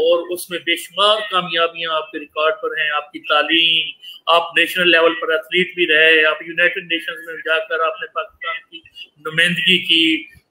اور اس میں بے شمار کامیابیاں آپ کے ریکارڈ پر ہیں. آپ کی تعلیم، آپ نیشنل لیول پر ایتھلیٹ بھی رہے، آپ یونائٹڈ نیشنز میں جا کر آپ نے پاکستان کی نمائندگی کی،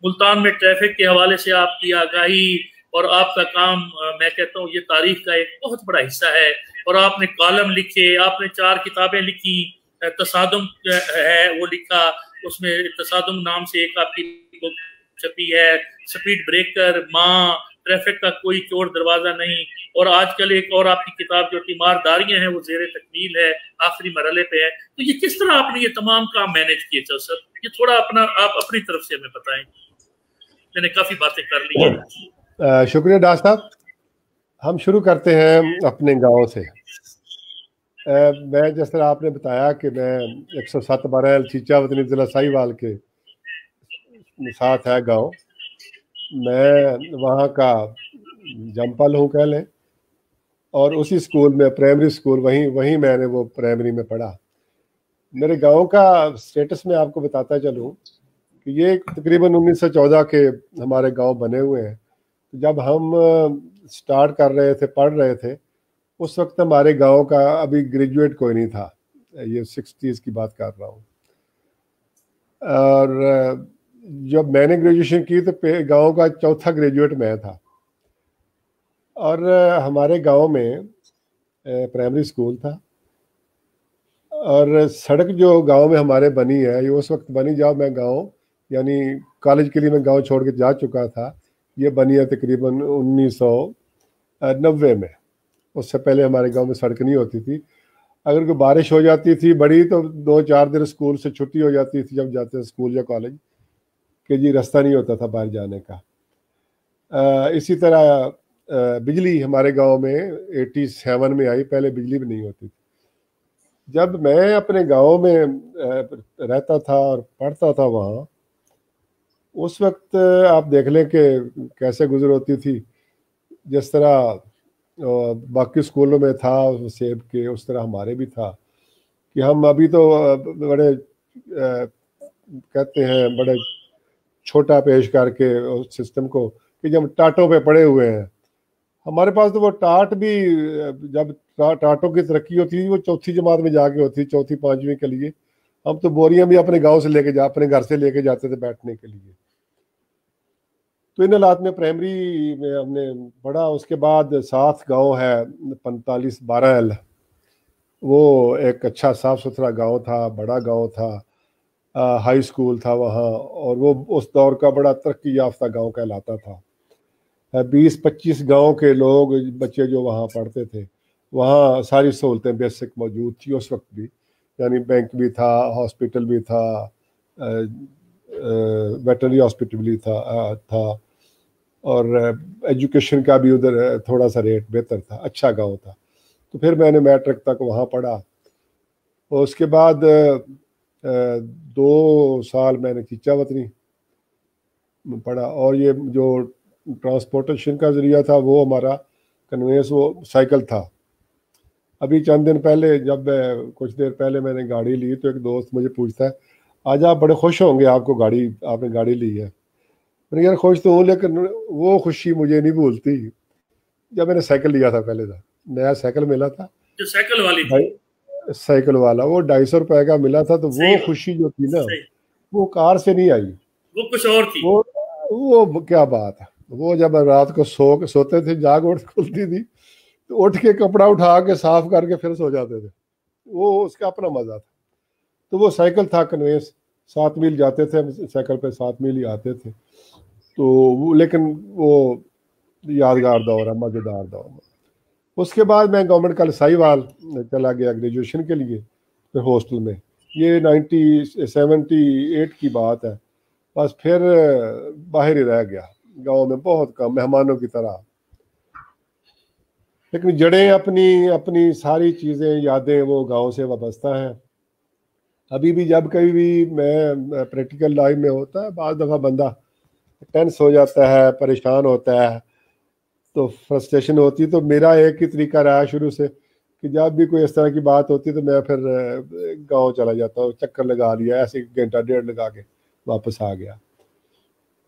ملتان میں ٹریفک کے حوالے سے آپ کی آگاہی اور آپ کا کام میں کہتا ہوں یہ تاریخ کا ایک بہت بڑا حصہ ہے. اور آپ نے کالم لکھے، آپ نے 4 کتابیں لکھی، تصادم ہے وہ لکھا، اس میں تصادم نام سے ایک آپ کی بک چھپی ہے، سپیڈ بریکر، ماں، ٹریفک کا کوئی چور دروازہ نہیں. اور آج کل ایک اور آپ کی کتاب جو تیمارداریاں ہیں وہ زیر تکمیل ہے، آخری مرحلے پہ ہے. تو یہ کس طرح آپ نے یہ تمام کام مینیج کیے تھے سر؟ یہ تھوڑا آپ اپنی طرف سے ہمیں بتائیں. میں نے کافی باتیں کر لی ہیں. شکریہ ڈاکٹر صاحب. ہم شروع کرتے ہیں اپنے گاؤں سے. میں جس طرح آپ نے بتایا کہ میں 107 برائل چیچا وطنی ضلع ساہیوال کے ساتھ ہے گاؤں. میں وہاں کا جمپل ہوں کہہ لیں، اور اسی سکول میں پرائمری سکول وہیں میں نے وہ پرائمری میں پڑھا. میرے گاؤں کا سٹیٹس میں آپ کو بتاتا چلوں کہ یہ تقریباً 1914 کے ہمارے گاؤں بنے ہوئے ہیں. جب ہم سٹارٹ کر رہے تھے، پڑھ رہے تھے، اس وقت ہمارے گاؤں کا ابھی گریجویٹ کوئی نہیں تھا. یہ 60s کی بات کر رہا ہوں. اور جب میں نے گریجویشن کی تو گاؤں کا چوتھا گریجویٹ میں تھا. اور ہمارے گاؤں میں پرائمری سکول تھا، اور سڑک جو گاؤں میں ہمارے بنی ہے یہ اس وقت بنی جب میں گاؤں یعنی کالج کے لیے میں گاؤں چھوڑ کے جا چکا تھا. یہ بنی ہے تقریباً 1990 میں. اس سے پہلے ہمارے گاؤں میں سڑک نہیں ہوتی تھی. اگر کوئی بارش ہو جاتی تھی بڑی تو 2-4 دن اسکول سے چھٹی ہو جاتی تھی جب جاتے اسکول یا کالج، کہ جی رستہ نہیں ہوتا تھا باہر جانے کا. اسی طرح بجلی ہمارے گاؤں میں 87 میں آئی، پہلے بجلی بھی نہیں ہوتی تھی. جب میں اپنے گاؤں میں رہتا تھا اور پڑھتا تھا وہاں، اس وقت آپ دیکھ لیں کہ کیسے گزر ہوتی تھی. جس طرح باقی اسکولوں میں تھا سیب کے، اس طرح ہمارے بھی تھا کہ ہم ابھی تو بڑے کہتے ہیں بڑے چھوٹا پیش کر کے اس سسٹم کو کہ جب ٹاٹوں پہ پڑے ہوئے ہیں. ہمارے پاس تو وہ ٹاٹ بھی جب ٹاٹوں کی ترقی ہوتی تھی وہ 4تھی جماعت میں جا کے ہوتی، 4تھی 5ویں کے لیے. ہم تو بوریاں بھی اپنے گاؤں سے لے کے اپنے گھر سے لے کے جاتے تھے بیٹھنے کے لیے. تو ان حالات میں پرائمری میں ہم نے پڑھا. اس کے بعد ساتھ گاؤں ہے 45 12L، وہ ایک اچھا صاف ستھرا گاؤں تھا، بڑا گاؤں تھا، ہائی سکول تھا وہاں، اور وہ اس دور کا بڑا ترقی یافتہ گاؤں کہلاتا تھا. 20-25 گاؤں کے لوگ بچے جو وہاں پڑھتے تھے. وہاں ساری سہولتیں بیسک موجود تھی اس وقت بھی، یعنی بینک بھی تھا، ہاسپٹل بھی تھا، ویٹرنری ہاسپٹل بھی تھا، اور ایجوکیشن کا بھی ادھر تھوڑا سا ریٹ بہتر تھا. اچھا گاؤں تھا. تو پھر میں نے میٹرک تک وہاں پڑھا. اور اس کے بعد 2 سال میں نے چیچا وطنی پڑھا. اور یہ جو ٹرانسپورٹیشن کا ذریعہ تھا وہ ہمارا کنوینس وہ سائیکل تھا. ابھی چند دن پہلے جب کچھ دیر پہلے میں نے گاڑی لی تو ایک دوست مجھے پوچھتا ہے آج آپ بڑے خوش ہوں گے آپ نے گاڑی لی ہے. میں نے یار خوش تو ہوں، لیکن وہ خوشی مجھے نہیں بھولتی جب میں نے سائیکل لیا تھا. پہلے تھا نیا سائیکل ملا تھا، جو سائیکل والی تھی، سائیکل والا، وہ 250 روپے کا ملا تھا. تو وہ خوشی جو تھی نا وہ کار سے نہیں آئی، وہ کچھ اور تھی. وہ کیا بات ہے. وہ جب رات کو سوتے تھے جاگ اٹھ کھلتی تھی تو اٹھ کے کپڑا اٹھا کے صاف کر کے پھر سو جاتے تھے. وہ اس کا اپنا مزہ تھا. تو وہ سائیکل تھا کنوینس. 7 میل جاتے تھے سائیکل پہ، 7 میل ہی آتے تھے. تو لیکن وہ یادگار دور ہے، مزیدار دور. اس کے بعد میں گورنمنٹ کالج ساہیوال چلا گیا گریجویشن کے لیے، پھر ہاسٹل میں. یہ 1978 کی بات ہے. بس پھر باہر ہی رہ گیا گاؤں میں، بہت کم مہمانوں کی طرح. لیکن جڑیں اپنی ساری چیزیں یادیں وہ گاؤں سے وابستہ ہیں. ابھی بھی جب کبھی بھی میں پریکٹیکل لائف میں ہوتا ہے، بعض دفعہ بندہ ٹینس ہو جاتا ہے، پریشان ہوتا ہے، تو فرسٹریشن ہوتی. تو میرا ایک ہی طریقہ رہا شروع سے کہ جب بھی کوئی اس طرح کی بات ہوتی تو میں پھر گاؤں چلا جاتا ہوں، چکر لگا لیا، ایسے 1-1.5 گھنٹہ لگا کے واپس آ گیا.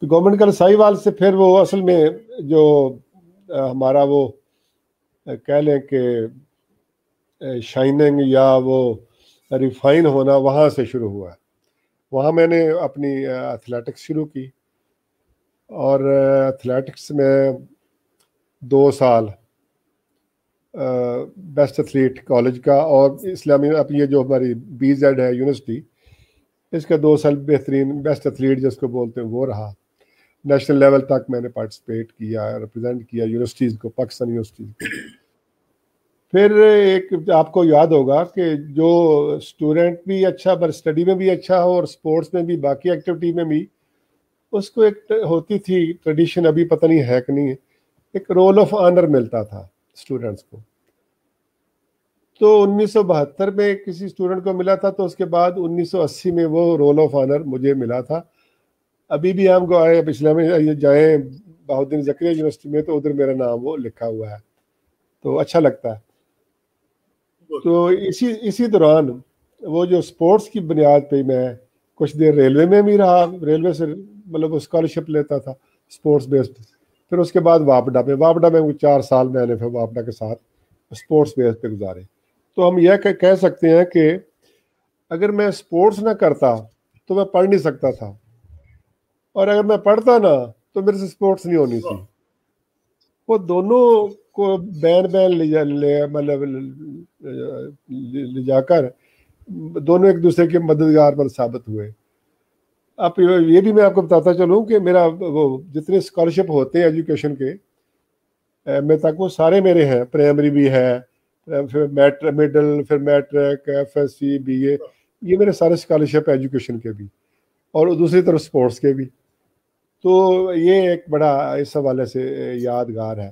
تو گورنمنٹ کالج ساہیوال سے پھر وہ اصل میں جو ہمارا وہ کہہ لیں کہ شائننگ یا وہ ریفائن ہونا وہاں سے شروع ہوا ہے. وہاں میں نے اپنی ایتھلیٹکس شروع کی اور ایتھلیٹکس میں 2 سال بیسٹ ایتھلیٹ کالج کا اور اسلامی اب یہ جو ہماری BZ ہے یونیورسٹی اس کا 2 سال بہترین بیسٹ ایتھلیٹ جس کو بولتے ہیں وہ رہا. نیشنل لیول تک میں نے پارٹیسپیٹ کیا ریپرزینٹ کیا یونیورسٹیز کو پاکستان یونیورسٹیز کو. پھر ایک آپ کو یاد ہوگا کہ جو اسٹوڈنٹ بھی اچھا پر اسٹڈی میں بھی اچھا ہو اور اسپورٹس میں بھی باقی ایکٹیویٹی میں بھی اس کو ایک ہوتی تھی ٹریڈیشن ابھی پتہ نہیں ہے کہ نہیں ہے ایک رول آف آنر ملتا تھا اسٹوڈنٹس کو. تو 1972 میں کسی اسٹوڈنٹ کو ملا تھا تو اس کے بعد 1980 میں وہ رول آف آنر مجھے ملا تھا. ابھی بھی ہم کو آئے پچھلے میں جائیں بہاؤالدین زکریا یونیورسٹی میں تو ادھر میرا نام وہ لکھا ہوا ہے تو اچھا لگتا ہے. تو اسی دوران وہ جو اسپورٹس کی بنیاد پہ میں کچھ دیر ریلوے میں بھی رہا. ریلوے سے مطلب اسکالرشپ لیتا تھا اسپورٹس بیسڈ. پھر اس کے بعد واپڈا میں 4 سال میں نے پھر واپڈا کے ساتھ اسپورٹس بیس پہ گزارے. تو ہم یہ کہہ سکتے ہیں کہ اگر میں اسپورٹس نہ کرتا تو میں پڑھ نہیں سکتا تھا اور اگر میں پڑھتا نا تو میرے سے اسپورٹس نہیں ہونی تھی. وہ دونوں کو بین مطلب لے جا کر دونوں ایک دوسرے کے مددگار پر ثابت ہوئے. اب یہ بھی میں آپ کو بتاتا چلوں کہ میرا وہ جتنے اسکالرشپ ہوتے ہیں ایجوکیشن کے میں تک وہ سارے میرے ہیں. پرائمری بھی ہے پھر مڈل پھر میٹرک FSC BA یہ میرے سارے اسکالرشپ ایجوکیشن کے بھی اور دوسری طرف اسپورٹس کے بھی. تو یہ ایک بڑا اس حوالے سے یادگار ہے.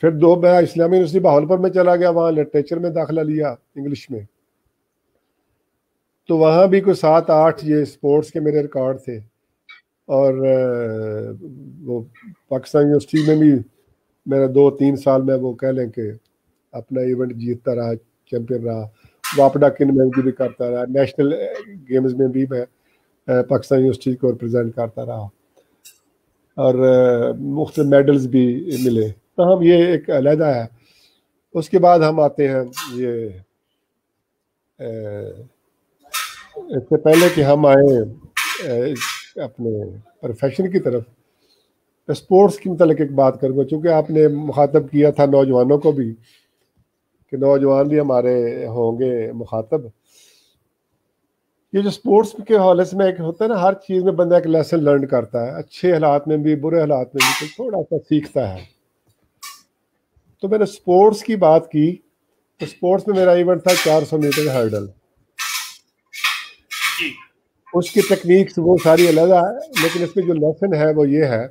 پھر میں اسلامی یونیورسٹی بہاولپور میں چلا گیا وہاں لٹریچر میں داخلہ لیا انگلش میں. تو وہاں بھی کوئی 7-8 یہ اسپورٹس کے میرے ریکارڈ تھے اور وہ پاکستان یونیورسٹی میں بھی میرا 2-3 سال میں وہ کہہ لیں کہ اپنا ایونٹ جیتتا رہا چیمپئن رہا. واپڈا کن میں بھی کرتا رہا. نیشنل گیمز میں بھی میں پاکستان یونیورسٹی کو ریپرزینٹ کرتا رہا اور مختلف میڈلز بھی ملے. تو ہم یہ ایک علیحدہ ہے. اس کے بعد ہم آتے ہیں یہ اس سے پہلے کہ ہم آئیں اپنے پروفیشن کی طرف اسپورٹس کے متعلق ایک بات کروں گا چونکہ آپ نے مخاطب کیا تھا نوجوانوں کو بھی کہ نوجوان بھی ہمارے ہوں گے مخاطب. یہ جو اسپورٹس کے حوالے سے میں ایک ہوتا ہے نا ہر چیز میں بندہ ایک لیسن لرن کرتا ہے اچھے حالات میں بھی برے حالات میں بھی تھوڑا سا سیکھتا ہے. تو میں نے اسپورٹس کی بات کی تو اسپورٹس میں میرا ایونٹ تھا 400 میٹر ہرڈل. اس کی ٹیکنیکس وہ ساری علیحدہ ہے لیکن اس میں جو لیسن ہے وہ یہ ہے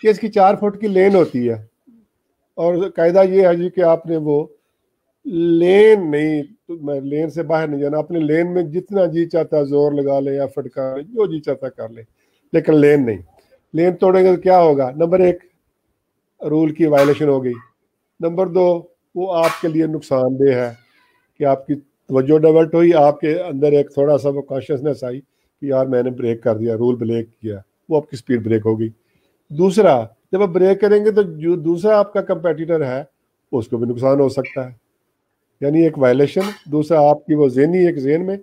کہ اس کی 4 فٹ کی لین ہوتی ہے اور قاعدہ یہ ہے جی کہ آپ نے وہ لین نہیں لین سے باہر نہیں جانا. اپنے لین میں جتنا جی چاہتا زور لگا لے یا فٹکا جو جی چاہتا کر لے لیکن لین نہیں. لین توڑیں گے تو کیا ہوگا؟ نمبر 1 رول کی وائلیشن ہو گئی. نمبر 2 وہ آپ کے لیے نقصان دہ ہے کہ آپ کی توجہ ڈائیورٹ ہوئی. آپ کے اندر ایک تھوڑا سا وہ کانشیسنیس آئی کہ یار میں نے بریک کر دیا رول بریک کیا وہ آپ کی سپیڈ بریک ہو گئی. دوسرا جب آپ بریک کریں گے تو جو دوسرا آپ کا کمپیٹیٹر ہے اس کو بھی نقصان ہو سکتا ہے. یعنی ایک وائلیشن. دوسرا آپ کی وہ ذہنی ایک ذہن میں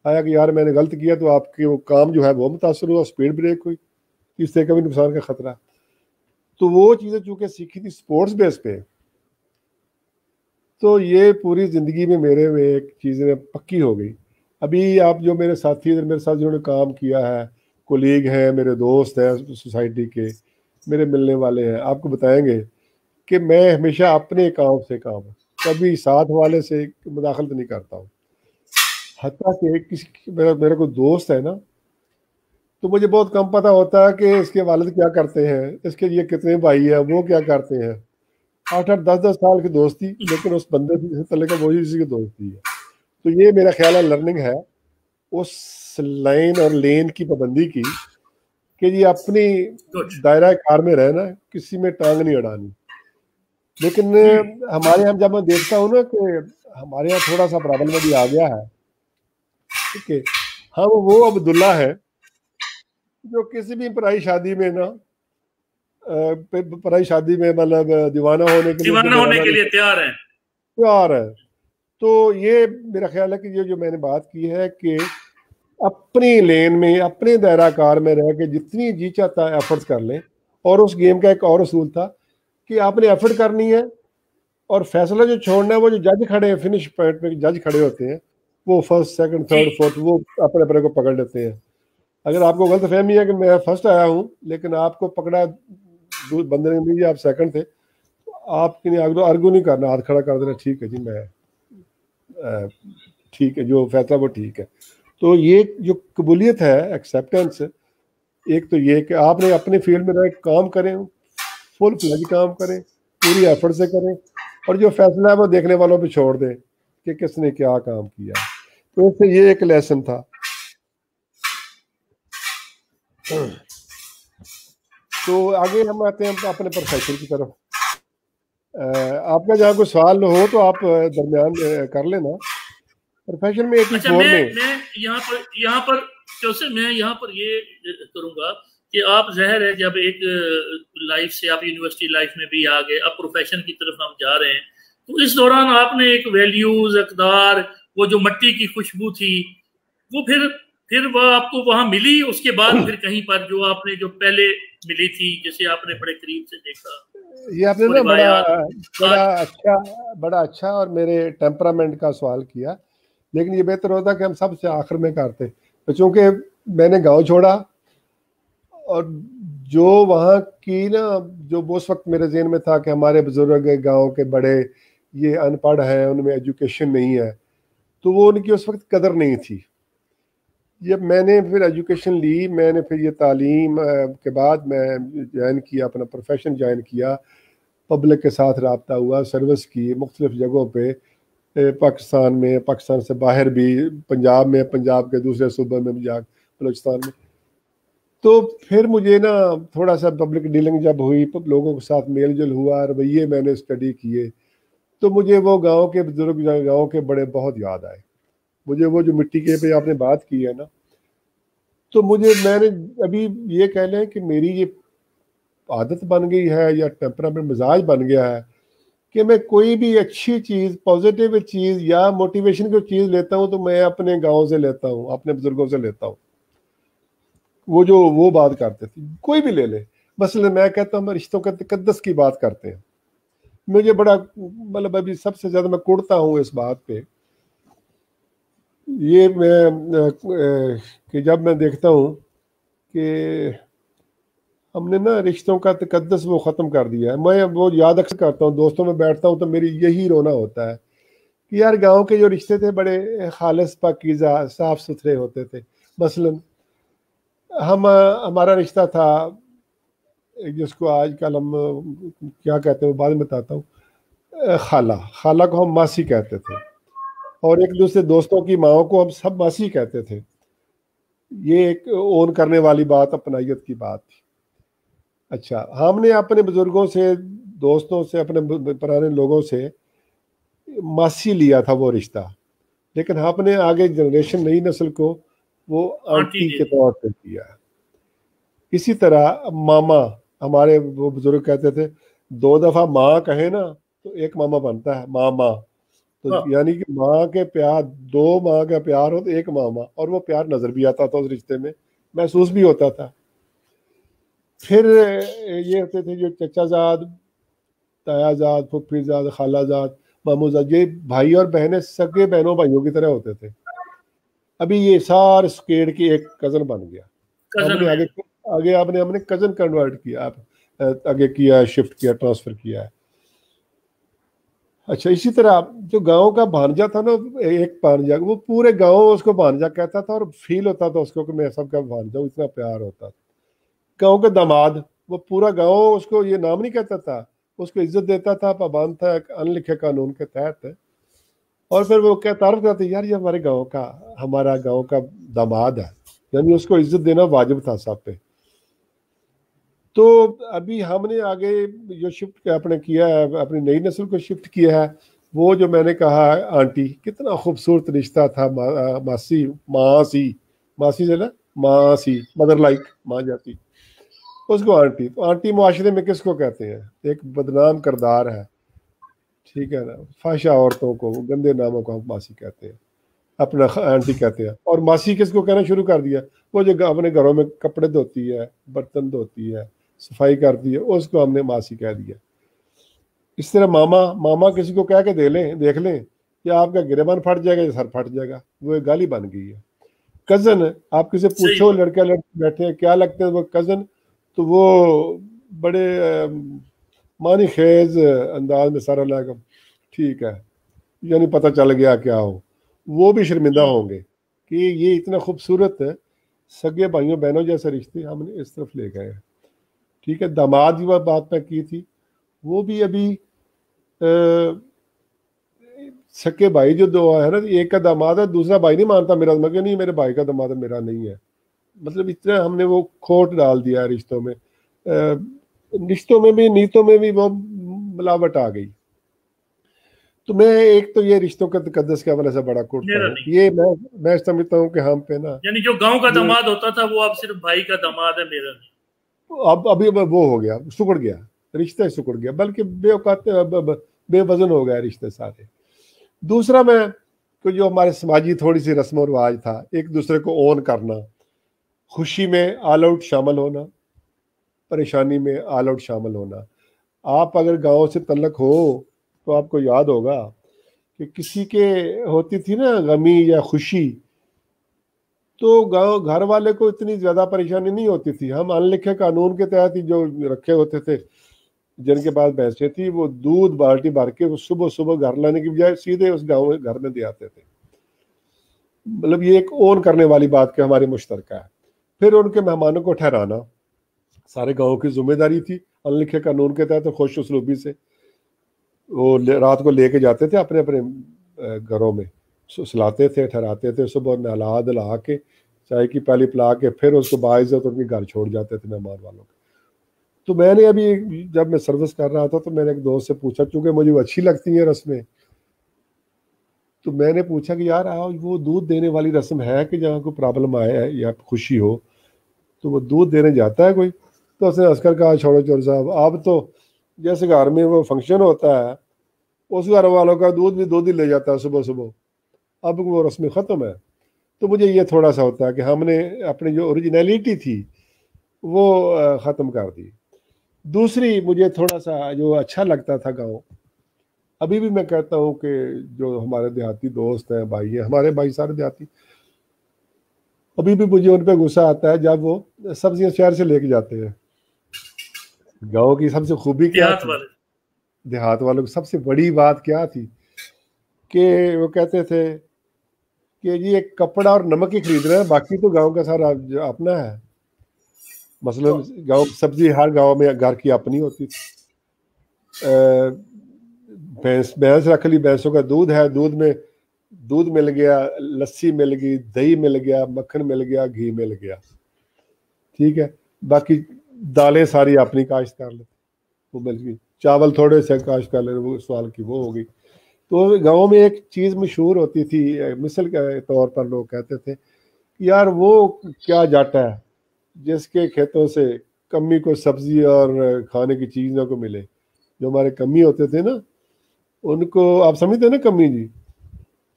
آیا کہ یار میں نے غلط کیا تو آپ کی وہ کام جو ہے وہ متاثر ہوا سپیڈ بریک ہوئی. تیسرے کا بھی نقصان کا خطرہ. تو وہ چیزیں چونکہ سیکھی تھی اسپورٹس بیس پہ تو یہ پوری زندگی میں میرے میں ایک چیزیں پکی ہو گئی. ابھی آپ جو میرے ساتھی میرے ساتھ جنہوں نے کام کیا ہے کولیگ ہیں میرے دوست ہیں سوسائٹی کے میرے ملنے والے ہیں آپ کو بتائیں گے کہ میں ہمیشہ اپنے کام سے کام کبھی ساتھ والے سے مداخلت نہیں کرتا ہوں. حتیٰ کہ میرا کوئی دوست ہے نا تو مجھے بہت کم پتہ ہوتا ہے کہ اس کے والد کیا کرتے ہیں اس کے یہ کتنے بھائی ہیں وہ کیا کرتے ہیں. 8-10 سال کی دوستی لیکن اس بندے سے تعلق وہی اسی کی دوستی ہے. تو یہ میرا خیال ہے لرننگ ہے اس لائن اور لین کی پابندی کی کہ جی اپنی دائرہ کار میں رہنا کسی میں ٹانگ نہیں اڑانی. لیکن ہمارے یہاں جب میں دیکھتا ہوں نا کہ ہمارے یہاں تھوڑا سا پرابلم بھی آ گیا ہے ٹھیک ہے. ہم وہ عبداللہ ہے جو کسی بھی پرائی شادی میں نا پرائی شادی میں مطلب دیوانہ ہونے کے لیے تیار ہے. تو یہ میرا خیال ہے کہ یہ جو میں نے بات کی ہے کہ اپنی لین میں اپنے دائرہ کار میں رہ کے جتنی جی چاہتا ہے ایفرٹس کر لیں. اور اس گیم کا ایک اور اصول تھا کہ آپ نے ایفرٹ کرنی ہے اور فیصلہ جو چھوڑنا ہے وہ جو جج کھڑے ہیں فنش پوائنٹ پہ جج کھڑے ہوتے ہیں وہ فرسٹ سیکنڈ تھرڈ فورتھ وہ اپنے اپنے کو پکڑ لیتے ہیں. اگر آپ کو غلط فہمی ہے کہ میں فرسٹ آیا ہوں لیکن آپ کو پکڑا بندے نے نہیں آپ سیکنڈ تھے آپ کے لیے ارگو نہیں کرنا ہاتھ کھڑا کر دینا ٹھیک ہے جی میں ٹھیک ہے جو فیصلہ وہ ٹھیک ہے. تو یہ جو قبولیت ہے ایکسیپٹنس ایک تو یہ کہ آپ نے اپنے فیلڈ میں رہ کام کریں فل فلیج کام کریں پوری ایفرٹ سے کریں اور جو فیصلہ ہے وہ دیکھنے والوں پہ چھوڑ دیں کہ کس نے کیا کام کیا. تو اس سے یہ ایک لیسن تھا. تو آگے ہم آتے ہیں اپنے پروفیشن کی طرف. آپ کا جہاں کوئی سوال ہو تو آپ درمیان کر لینا. پروفیشن میں 84 میں یہاں پر یہ کروں گا کہ آپ ظاہر ہے جب ایک لائف سے آپ یونیورسٹی لائف میں بھی آ گئے اب پروفیشن کی طرف ہم جا رہے ہیں تو اس دوران آپ نے ایک ویلیوز اقدار وہ جو مٹی کی خوشبو تھی وہ پھر وہ آپ کو وہاں ملی اس کے بعد پھر کہیں پر جو آپ نے جو پہلے ملی تھی جسے آپ نے بڑے قریب سے دیکھا. یہ آپ نے نا بڑا اچھا اور میرے ٹیمپرامنٹ کا سوال کیا لیکن یہ بہتر ہوتا کہ ہم سب سے آخر میں کرتے چونکہ میں نے گاؤں چھوڑا اور جو وہاں کی نا جو اس وقت میرے ذہن میں تھا کہ ہمارے بزرگ گاؤں کے بڑے یہ ان پڑھ ہیں ان میں ایجوکیشن نہیں ہے تو وہ ان کی اس وقت قدر نہیں تھی. جب میں نے پھر ایجوکیشن لی میں نے پھر یہ تعلیم کے بعد میں جوائن کیا اپنا پروفیشن جوائن کیا پبلک کے ساتھ رابطہ ہوا سروس کی مختلف جگہوں پہ پاکستان میں پاکستان سے باہر بھی پنجاب میں پنجاب کے دوسرے صوبے میں بھی جا بلوچستان میں. تو پھر مجھے نا تھوڑا سا پبلک ڈیلنگ جب ہوئی لوگوں کے ساتھ میل جل ہوا رویے میں نے اسٹڈی کیے تو مجھے وہ گاؤں کے بزرگ گاؤں کے بڑے بہت یاد آئے. مجھے وہ جو مٹی کے پہ آپ نے بات کی ہے نا تو میں نے ابھی یہ کہہ لیں کہ میری یہ عادت بن گئی ہے یا ٹیمپرامنٹ مزاج بن گیا ہے کہ میں کوئی بھی اچھی چیز پازیٹیو چیز یا موٹیویشن کی چیز لیتا ہوں تو میں اپنے گاؤں سے لیتا ہوں اپنے بزرگوں سے لیتا ہوں. وہ بات کرتے تھے کوئی بھی لے لے مثلا میں کہتا ہوں رشتوں کے تقدس کی بات کرتے ہیں. مجھے بڑا مطلب ابھی سب سے زیادہ میں کڑتا ہوں اس بات پہ یہ میں کہ جب میں دیکھتا ہوں کہ ہم نے نا رشتوں کا تقدس وہ ختم کر دیا ہے. میں وہ یاد اکثر کرتا ہوں دوستوں میں بیٹھتا ہوں تو میری یہی رونا ہوتا ہے کہ یار گاؤں کے جو رشتے تھے بڑے خالص پاکیزہ صاف ستھرے ہوتے تھے. مثلا ہمارا رشتہ تھا جس کو آج کل ہم کیا کہتے ہیں وہ بعد میں بتاتا ہوں خالہ کو ہم ماسی کہتے تھے اور ایک دوسرے دوستوں کی ماؤں کو ہم سب ماسی کہتے تھے. یہ ایک اون کرنے والی بات اپنائیت کی بات تھی. اچھا ہم نے اپنے بزرگوں سے دوستوں سے اپنے پرانے لوگوں سے ماسی لیا تھا وہ رشتہ لیکن ہم نے آگے جنریشن نئی نسل کو وہ آنٹی کے طور پہ کیا. اسی طرح ماما ہمارے وہ بزرگ کہتے تھے 2 دفعہ ماں کہے نا تو ایک ماما بنتا ہے ماما تو یعنی کہ ماں کے پیار 2 ماں کا پیار ہو تو ایک ماما اور وہ پیار نظر بھی آتا تھا اس رشتے میں محسوس بھی ہوتا تھا. پھر یہ ہوتے تھے جو چچا زاد تایا زاد پھپھی زاد خالہ زاد مامو زاد یہ بھائی اور بہنیں سگے بہنوں بھائیوں کی طرح ہوتے تھے. ابھی یہ سارے اسکیڑ کی ایک کزن بن گیا. ہم نے آگے آپ نے ہم نے کزن کنورٹ کیا آگے کیا شفٹ کیا ٹرانسفر کیا ہے. اچھا اسی طرح جو گاؤں کا بھانجا تھا نا ایک بھانجا وہ پورے گاؤں اس کو بھانجا کہتا تھا اور فیل ہوتا تھا اس کو کہ میں سب کا بھانجا ہوں اتنا پیار ہوتا تھا. گاؤں کے داماد وہ پورا گاؤں اس کو یہ نام نہیں کہتا تھا اس کو عزت دیتا تھا پابند تھا ان لکھے قانون کے تحت اور پھر وہ کیا تعارف کرتے یار یہ ہمارا گاؤں کا داماد ہے یعنی اس کو عزت دینا واجب تھا سب پہ. تو ابھی ہم نے آگے جو شفٹ اپنے کیا ہے اپنی نئی نسل کو شفٹ کیا ہے وہ جو میں نے کہا آنٹی کتنا خوبصورت رشتہ تھا ماسی سے نا ماسی مدر لائک ماں جاتی اس کو آنٹی. تو آنٹی معاشرے میں کس کو کہتے ہیں؟ ایک بدنام کردار ہے, ٹھیک ہے نا. فحشہ عورتوں کو, گندے ناموں کو ہم ماسی کہتے ہیں, اپنا آنٹی کہتے ہیں. اور ماسی کس کو کہنا شروع کر دیا؟ وہ جو اپنے گھروں میں کپڑے دھوتی ہے, برتن دھوتی ہے, صفائی کرتی ہے, اس کو ہم نے ماسی کہہ دیا. اس طرح ماما کسی کو کہہ کے دیکھ لیں کہ آپ کا گریبان پھٹ جائے گا یا سر پھٹ جائے گا, وہ ایک گالی بن گئی ہے. کزن, آپ کسی پوچھو لڑکا لڑکی بیٹھے ہیں کیا لگتے ہیں وہ کزن, تو وہ بڑے معنی خیز انداز میں سر علیکم ٹھیک ہے, یعنی پتہ چل گیا کیا ہو. وہ بھی شرمندہ ہوں گے کہ یہ اتنا خوبصورت ہے سگے بھائیوں بہنوں جیسے رشتے ہم نے اس طرف لے گئے ہیں. ٹھیک ہے, داماد کی بات میں کی تھی, وہ بھی ابھی سکے بھائی جو دو ہے نا, ایک کا داماد ہے, دوسرا بھائی نہیں مانتا میرا, مگر نہیں میرے بھائی کا داماد ہے, میرا نہیں ہے. مطلب اتنا ہم نے وہ کھوٹ ڈال دیا رشتوں میں. رشتوں میں بھی نیتوں میں بھی وہ ملاوٹ آ گئی. تو میں ایک تو یہ رشتوں کا تقدس کے حوالے سے بڑا کوٹتا ہوں. یہ میں سمجھتا ہوں کہ ہم پہ نا, یعنی جو گاؤں کا داماد ہوتا تھا وہ اب صرف بھائی کا داماد ہے, میرا نہیں. ابھی وہ ہو گیا, سکڑ گیا رشتہ, سکڑ گیا, بلکہ بے اوقات بے وزن ہو گیا رشتے سارے. دوسرا میں تو جو ہمارے سماجی تھوڑی سی رسم و رواج تھا, ایک دوسرے کو اون کرنا, خوشی میں آل آؤٹ شامل ہونا, پریشانی میں آل آؤٹ شامل ہونا. آپ اگر گاؤں سے تعلق ہو تو آپ کو یاد ہوگا کہ کسی کے ہوتی تھی نا غمی یا خوشی, تو گاؤں گھر والے کو اتنی زیادہ پریشانی نہیں ہوتی تھی. ہم ان لکھے قانون کے تحت ہی جو رکھے ہوتے تھے, جن کے پاس بھینسیں تھی, وہ دودھ بالٹی بھر کے صبح گھر لانے کی بجائے سیدھے اس گاؤں گھر میں دے آتے تھے. مطلب یہ ایک اون کرنے والی بات کہ ہماری مشترکہ ہے. پھر ان کے مہمانوں کو ٹھہرانا سارے گاؤں کی ذمہ داری تھی. ان لکھے قانون کے تحت خوش اسلوبی سے وہ رات کو لے کے جاتے تھے اپنے اپنے گھروں میں, سلاتے تھے, ٹھہراتے تھے, صبح نہلا دھلا کے چائے کی پیالی پلا کے پھر اس کو باعزت اپنے گھر چھوڑ جاتے تھے مہمان والوں کے. تو میں نے ابھی جب میں سروس کر رہا تھا تو میں نے ایک دوست سے پوچھا, چونکہ مجھے وہ اچھی لگتی ہیں رسمیں, تو میں نے پوچھا کہ یار وہ دودھ دینے والی رسم ہے کہ جہاں کوئی پرابلم آئے ہے یا خوشی ہو تو وہ دودھ دینے جاتا ہے کوئی؟ تو اس نے ہنس کر کہا چھوڑو چور صاحب, اب تو جیسے گھر میں وہ فنکشن ہوتا ہے اس گھر والوں کا دودھ بھی دودھ ہی لے جاتا ہے صبح, اب وہ رسم ختم ہے. تو مجھے یہ تھوڑا سا ہوتا ہے کہ ہم نے اپنی جو اوریجنیلٹی تھی وہ ختم کر دی. دوسری مجھے تھوڑا سا جو اچھا لگتا تھا گاؤں, ابھی بھی میں کہتا ہوں کہ جو ہمارے دیہاتی دوست ہیں, بھائی ہیں, ہمارے بھائی سارے دیہاتی, ابھی بھی مجھے ان پہ غصہ آتا ہے جب وہ سبزیاں شہر سے لے کے جاتے ہیں. گاؤں کی سب سے خوبی کیا تھی, دیہات والوں کی سب سے بڑی بات کیا تھی کہ وہ کہتے تھے کہ یہ ایک کپڑا اور نمک ہی خرید رہے ہیں, باقی تو گاؤں کا سارا اپنا ہے. مثلا گاؤں سبزی ہر گاؤں میں گھر کی اپنی ہوتی تھی. بھینس رکھ لی, بھینسوں کا دودھ ہے, دودھ مل گیا, لسی مل گئی, دہی مل گیا, مکھن مل گیا, گھی مل گیا, ٹھیک ہے. باقی دالیں ساری اپنی کاشت کر لیتے, وہ مل گئی. چاول تھوڑے سے کاشت کر لیتے, وہ سوال کی وہ ہو گئی. تو گاؤں میں ایک چیز مشہور ہوتی تھی, مثل کے طور پر لوگ کہتے تھے یار وہ کیا جاتا ہے جس کے کھیتوں سے کمی کو سبزی اور کھانے کی چیز نہ کو ملے. جو ہمارے کمی ہوتے تھے نا, ان کو آپ سمجھتے ہیں نا کمی جی,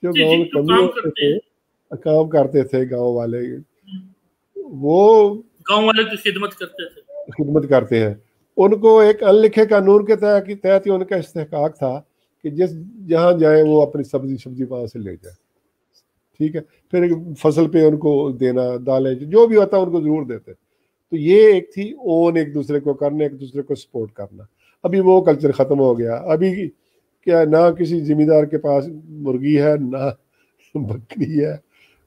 جو گاؤں میں کمی ہوتے تھے, کام کرتے تھے گاؤں والے, وہ گاؤں والے کی خدمت کرتے تھے, خدمت کرتے ہیں. ان کو ایک ان لکھے قانون کے تحت ہی ان کا استحقاق تھا کہ جہاں جائے وہ اپنی سبزی وہاں سے لے جائے, ٹھیک ہے. پھر فصل پہ ان کو دینا, دالیں جو بھی ہوتا ان کو ضرور دیتے. تو یہ ایک تھی اون, ایک دوسرے کو کرنا, ایک دوسرے کو سپورٹ کرنا. ابھی وہ کلچر ختم ہو گیا. ابھی کیا نہ کسی ذمہ دار کے پاس مرغی ہے, نہ بکری ہے,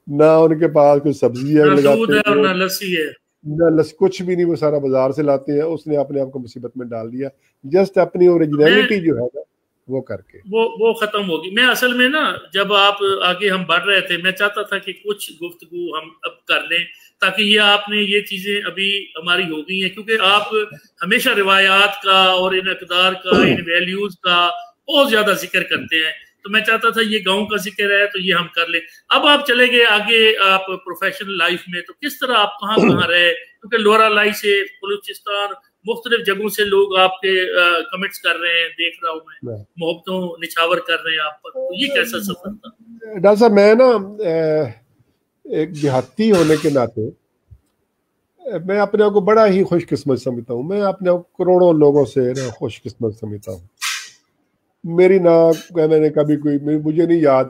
نہ ان کے پاس کوئی سبزی ہے, نہ لسی ہے, نہ کچھ بھی نہیں. وہ سارا بازار سے لاتے ہیں. اس نے اپنے آپ کو مصیبت میں ڈال دیا جسٹ اپنی اوریجنلٹی جو ہے نا وہ کر کے, وہ ختم ہوگی. میں اصل میں نا جب آپ آگے ہم بڑھ رہے تھے, میں چاہتا تھا کہ کچھ گفتگو ہم اب کر لیں تاکہ یہ آپ نے یہ چیزیں ابھی ہماری ہو گئی ہیں, کیونکہ آپ ہمیشہ روایات کا اور ان اقدار کا, ان ویلیوز کا بہت زیادہ ذکر کرتے ہیں. تو میں چاہتا تھا یہ گاؤں کا ذکر ہے تو یہ ہم کر لیں. اب آپ چلے گئے آگے, آپ پروفیشنل لائف میں, تو کس طرح آپ کہاں رہے, کیونکہ لورا لائی سے بلوچستان مختلف جگہوں سے لوگ آپ کے کمنٹس کر رہے ہیں، دیکھ رہا ہوں میں، محبتوں نچھاور کر رہے ہیں آپ پر، تو یہ کیسا سفر تھا؟ ڈاکٹر صاحب میں نا ایک دیہاتی ہونے کے ناطے میں اپنے آپ کو بڑا ہی خوش قسمت سمجھتا ہوں. میں اپنے آپ کو کروڑوں لوگوں سے نا خوش قسمت سمجھتا ہوں. میری میں نے کبھی مجھے نہیں یاد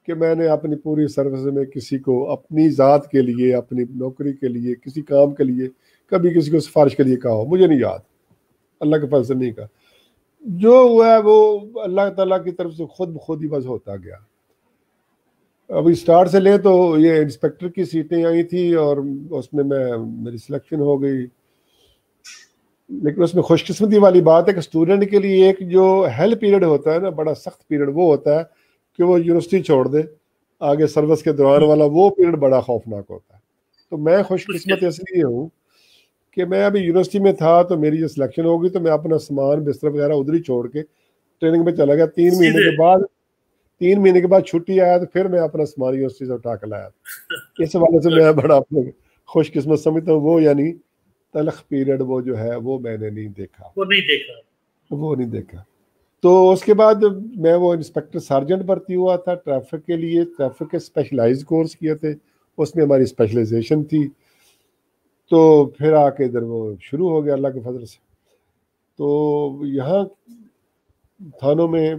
کہ میں نے اپنی پوری سروس میں کسی کو اپنی ذات کے لیے، اپنی نوکری کے لیے، کسی کام کے لیے کبھی کسی کو سفارش کے لیے کہا ہو. مجھے نہیں یاد، اللہ کے فضل سے نہیں کہا. جو ہوا ہے وہ اللہ تعالیٰ کی طرف سے خود ہی بس ہوتا گیا. ابھی سٹارٹ سے لیں تو یہ انسپیکٹر کی سیٹیں آئی تھی اور اس میں میری سلیکشن ہو گئی. لیکن اس میں خوش قسمتی والی بات ہے کہ اسٹوڈنٹ کے لیے ایک جو ہیل پیریڈ ہوتا ہے نا، بڑا سخت پیریڈ وہ ہوتا ہے کہ وہ یونیورسٹی چھوڑ دے آگے سروس کے دوران والا، وہ پیریڈ بڑا خوفناک ہوتا ہے. تو میں خوش قسمت اس لیے ہوں کہ میں ابھی یونیورسٹی میں تھا تو میری جو سلیکشن ہوگی تو میں اپنا سامان بستر وغیرہ ادھر ہی چھوڑ کے ٹریننگ میں چلا گیا. 3 مہینے کے بعد چھٹی آیا تو پھر میں اپنا سامان یونیورسٹی سے اٹھا کے لایا. اس حوالے سے میں بڑا اپنے خوش قسمت سمجھتا ہوں. وہ یعنی تلخ پیریڈ وہ جو ہے وہ میں نے نہیں دیکھا. تو اس کے بعد میں وہ انسپیکٹر سارجنٹ بھرتی ہوا تھا ٹریفک کے لیے. ٹریفک کے اسپیشلائز کورس کیے تھے، اس میں ہماری اسپیشلائزیشن تھی. تو پھر آ کے ادھر وہ شروع ہو گیا اللہ کے فضل سے. تو یہاں تھانوں میں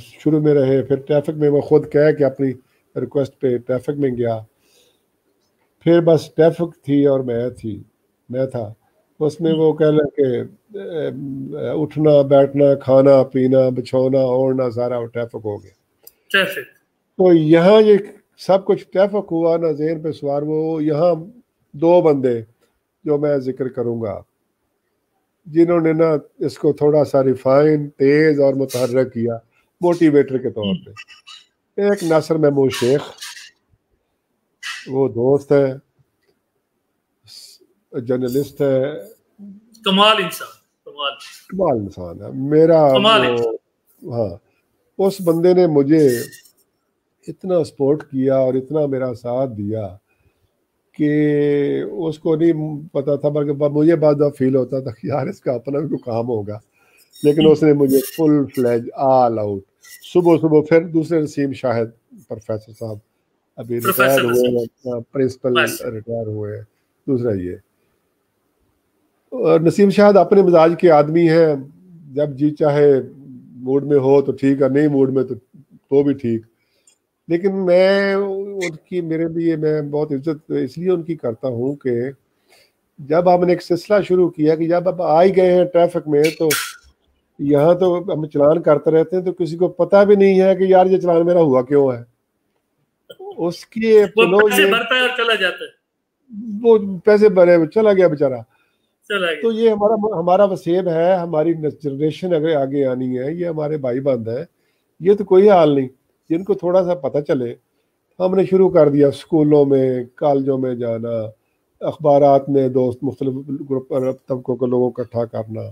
شروع میں رہے، پھر ٹریفک میں وہ خود کہہ کہ اپنی ریکویسٹ پہ ٹریفک میں گیا. پھر بس ٹریفک تھی اور میں تھا اس میں. وہ کہہ لیں کہ اٹھنا بیٹھنا کھانا پینا بچھونا اوڑھنا سارا وہ ٹریفک ہو گیا. تو یہاں یہ سب کچھ ٹریفک ہوا نا ذہن پہ سوار. وہ یہاں 2 بندے جو میں ذکر کروں گا جنہوں نے نا اس کو تھوڑا سا ریفائن تیز اور متحرک کیا موٹیویٹر کے طور پہ. ایک ناصر محمود شیخ، وہ دوست ہے، جرنلسٹ ہے، کمال انسان ہے میرا. ہاں، اس بندے نے مجھے اتنا سپورٹ کیا اور اتنا میرا ساتھ دیا کہ اس کو نہیں پتا تھا، بلکہ مجھے بعد فیل ہوتا تھا کہ یار اس کا اپنا بھی کوئی کام ہوگا. لیکن اس نے مجھے فل فلیج آل آؤٹ. صبح پھر دوسرے نسیم شاہد پروفیسر صاحب ابھی ریٹائر ہوئے، پرنسپل ریٹائر ہوئے. دوسرا یہ نسیم شاہد اپنے مزاج کے آدمی ہیں، جب جی چاہے موڈ میں ہو تو ٹھیک ہے، نہیں موڈ میں تو بھی ٹھیک. لیکن میں ان کی، میرے لیے میں بہت عزت اس لیے ان کی کرتا ہوں کہ جب ہم نے ایک سلسلہ شروع کیا کہ جب اب آ ہی گئے ہیں ٹریفک میں تو یہاں تو ہم چلان کرتے رہتے ہیں تو کسی کو پتہ بھی نہیں ہے کہ یار یہ چلان میرا ہوا کیوں ہے. اس کی وہ پیسے بھرے چلا گیا بیچارہ. تو یہ ہمارا وسیب ہے، ہماری جنریشن اگر آگے آنی ہے، یہ ہمارے بھائی بند ہیں. یہ تو کوئی حال نہیں، جن کو تھوڑا سا پتہ چلے. ہم نے شروع کر دیا اسکولوں میں کالجوں میں جانا، اخبارات میں دوست مختلف گروپ طبقوں کے لوگوں کو اکٹھا کرنا.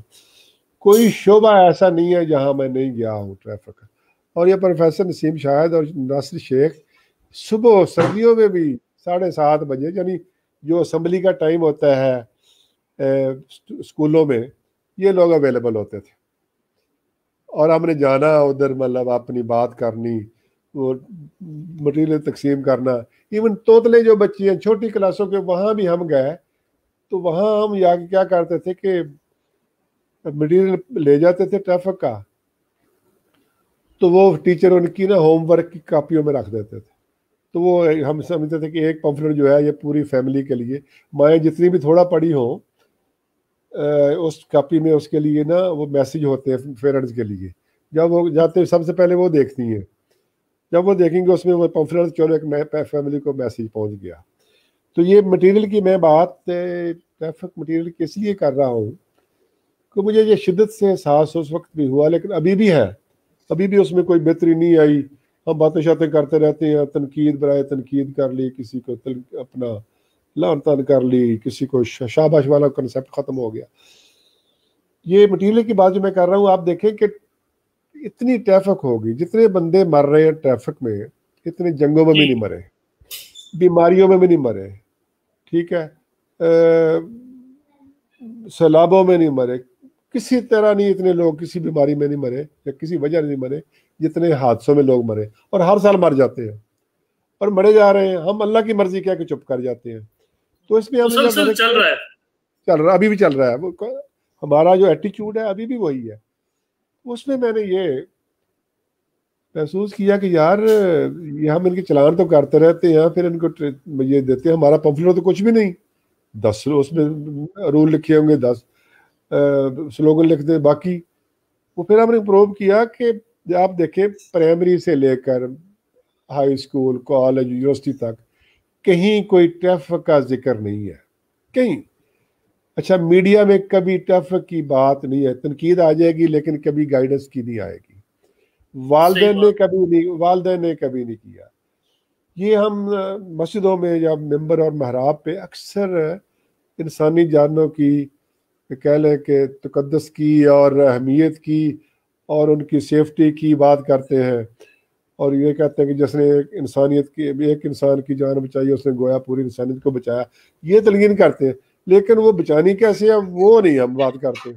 کوئی شعبہ ایسا نہیں ہے جہاں میں نہیں گیا ہوں ٹریفک. اور یہ پروفیسر نسیم شاہد اور ناصر شیخ صبح سردیوں میں بھی 7:30 بجے، یعنی جو اسمبلی کا ٹائم ہوتا ہے اسکولوں میں، یہ لوگ اویلیبل ہوتے تھے. اور ہم نے جانا ادھر، مطلب اپنی بات کرنی، وہ مٹیریل تقسیم کرنا. ایون توتلے جو بچی ہیں چھوٹی کلاسوں کے، وہاں بھی ہم گئے تو وہاں ہم یا کیا کرتے تھے کہ مٹیریل لے جاتے تھے ٹریفک کا، تو وہ ٹیچر ان کی نا ہوم ورک کی کاپیوں میں رکھ دیتے تھے. تو وہ ہم سمجھتے تھے کہ ایک پمفلٹ جو ہے یہ پوری فیملی کے لیے، مائیں جتنی بھی تھوڑا پڑھی ہوں اس کاپی میں اس کے لیے نا وہ میسیج ہوتے ہیں پیرنٹس کے لیے. جب وہ جاتے ہیں سب سے پہلے وہ دیکھتی ہیں، جب وہ دیکھیں گے اس میں وہ پمفلٹ چلو ایک فیملی کو میسیج پہنچ گیا. تو یہ مٹیریل کی میں بات ٹریفک مٹیریل کی اس لیے کر رہا ہوں کہ مجھے یہ شدت سے احساس اس وقت بھی ہوا، لیکن ابھی بھی ہے، ابھی بھی اس میں کوئی بہتری نہیں آئی. ہم باتیں شاتیں کرتے رہتے ہیں، تنقید برائے تنقید کر لی، کسی کو اپنا لعن طعن کر لی، کسی کو شاباش والا کنسیپٹ ختم ہو گیا. یہ مٹیریل کی بات جو میں کر رہا ہوں، آپ دیکھیں کہ اتنی ٹریفک ہوگی، جتنے بندے مر رہے ہیں ٹریفک میں اتنے جنگوں میں بھی نہیں مرے، بیماریوں میں بھی نہیں مرے، ٹھیک ہے، سیلابوں میں نہیں مرے، کسی طرح نہیں اتنے لوگ کسی بیماری میں نہیں مرے یا کسی وجہ نہیں مرے جتنے حادثوں میں لوگ مرے، اور ہر سال مر جاتے ہیں اور مرے جا رہے ہیں، ہم اللہ کی مرضی کہہ کے چپ کر جاتے ہیں۔ تو اس میں ہم مسلسل چل رہا ہے، چل رہا، ابھی بھی چل رہا ہے، ہمارا جو ایٹیچیوڈ ہے ابھی بھی وہی ہے۔ اس میں میں نے یہ محسوس کیا کہ یار یہ ہم ان کے چلان تو کرتے رہتے ہیں، پھر ان کو یہ دیتے ہیں، ہمارا پمفلٹ تو کچھ بھی نہیں، 10 اس میں رول لکھے ہوں گے، 10 سلوگن لکھتے ہیں باقی۔ وہ پھر ہم نے پروو کیا کہ آپ دیکھیں پرائمری سے لے کر ہائی اسکول، کالج، یونیورسٹی تک کہیں کوئی ٹریفک کا ذکر نہیں ہے کہیں۔ اچھا میڈیا میں کبھی ٹریفک کی بات نہیں ہے، تنقید آ جائے گی لیکن کبھی گائیڈنس کی نہیں آئے گی، والدین نے کبھی نہیں کیا۔ یہ ہم مسجدوں میں یا ممبر اور محراب پہ اکثر انسانی جانوں کی کہہ لیں کہ تقدس کی اور اہمیت کی اور ان کی سیفٹی کی بات کرتے ہیں، اور یہ کہتے ہیں کہ جس نے ایک انسان کی جان بچائی اس نے گویا پوری انسانیت کو بچایا، یہ تلقین کرتے ہیں، لیکن وہ بچانی کیسے ہے وہ نہیں ہم بات کرتے۔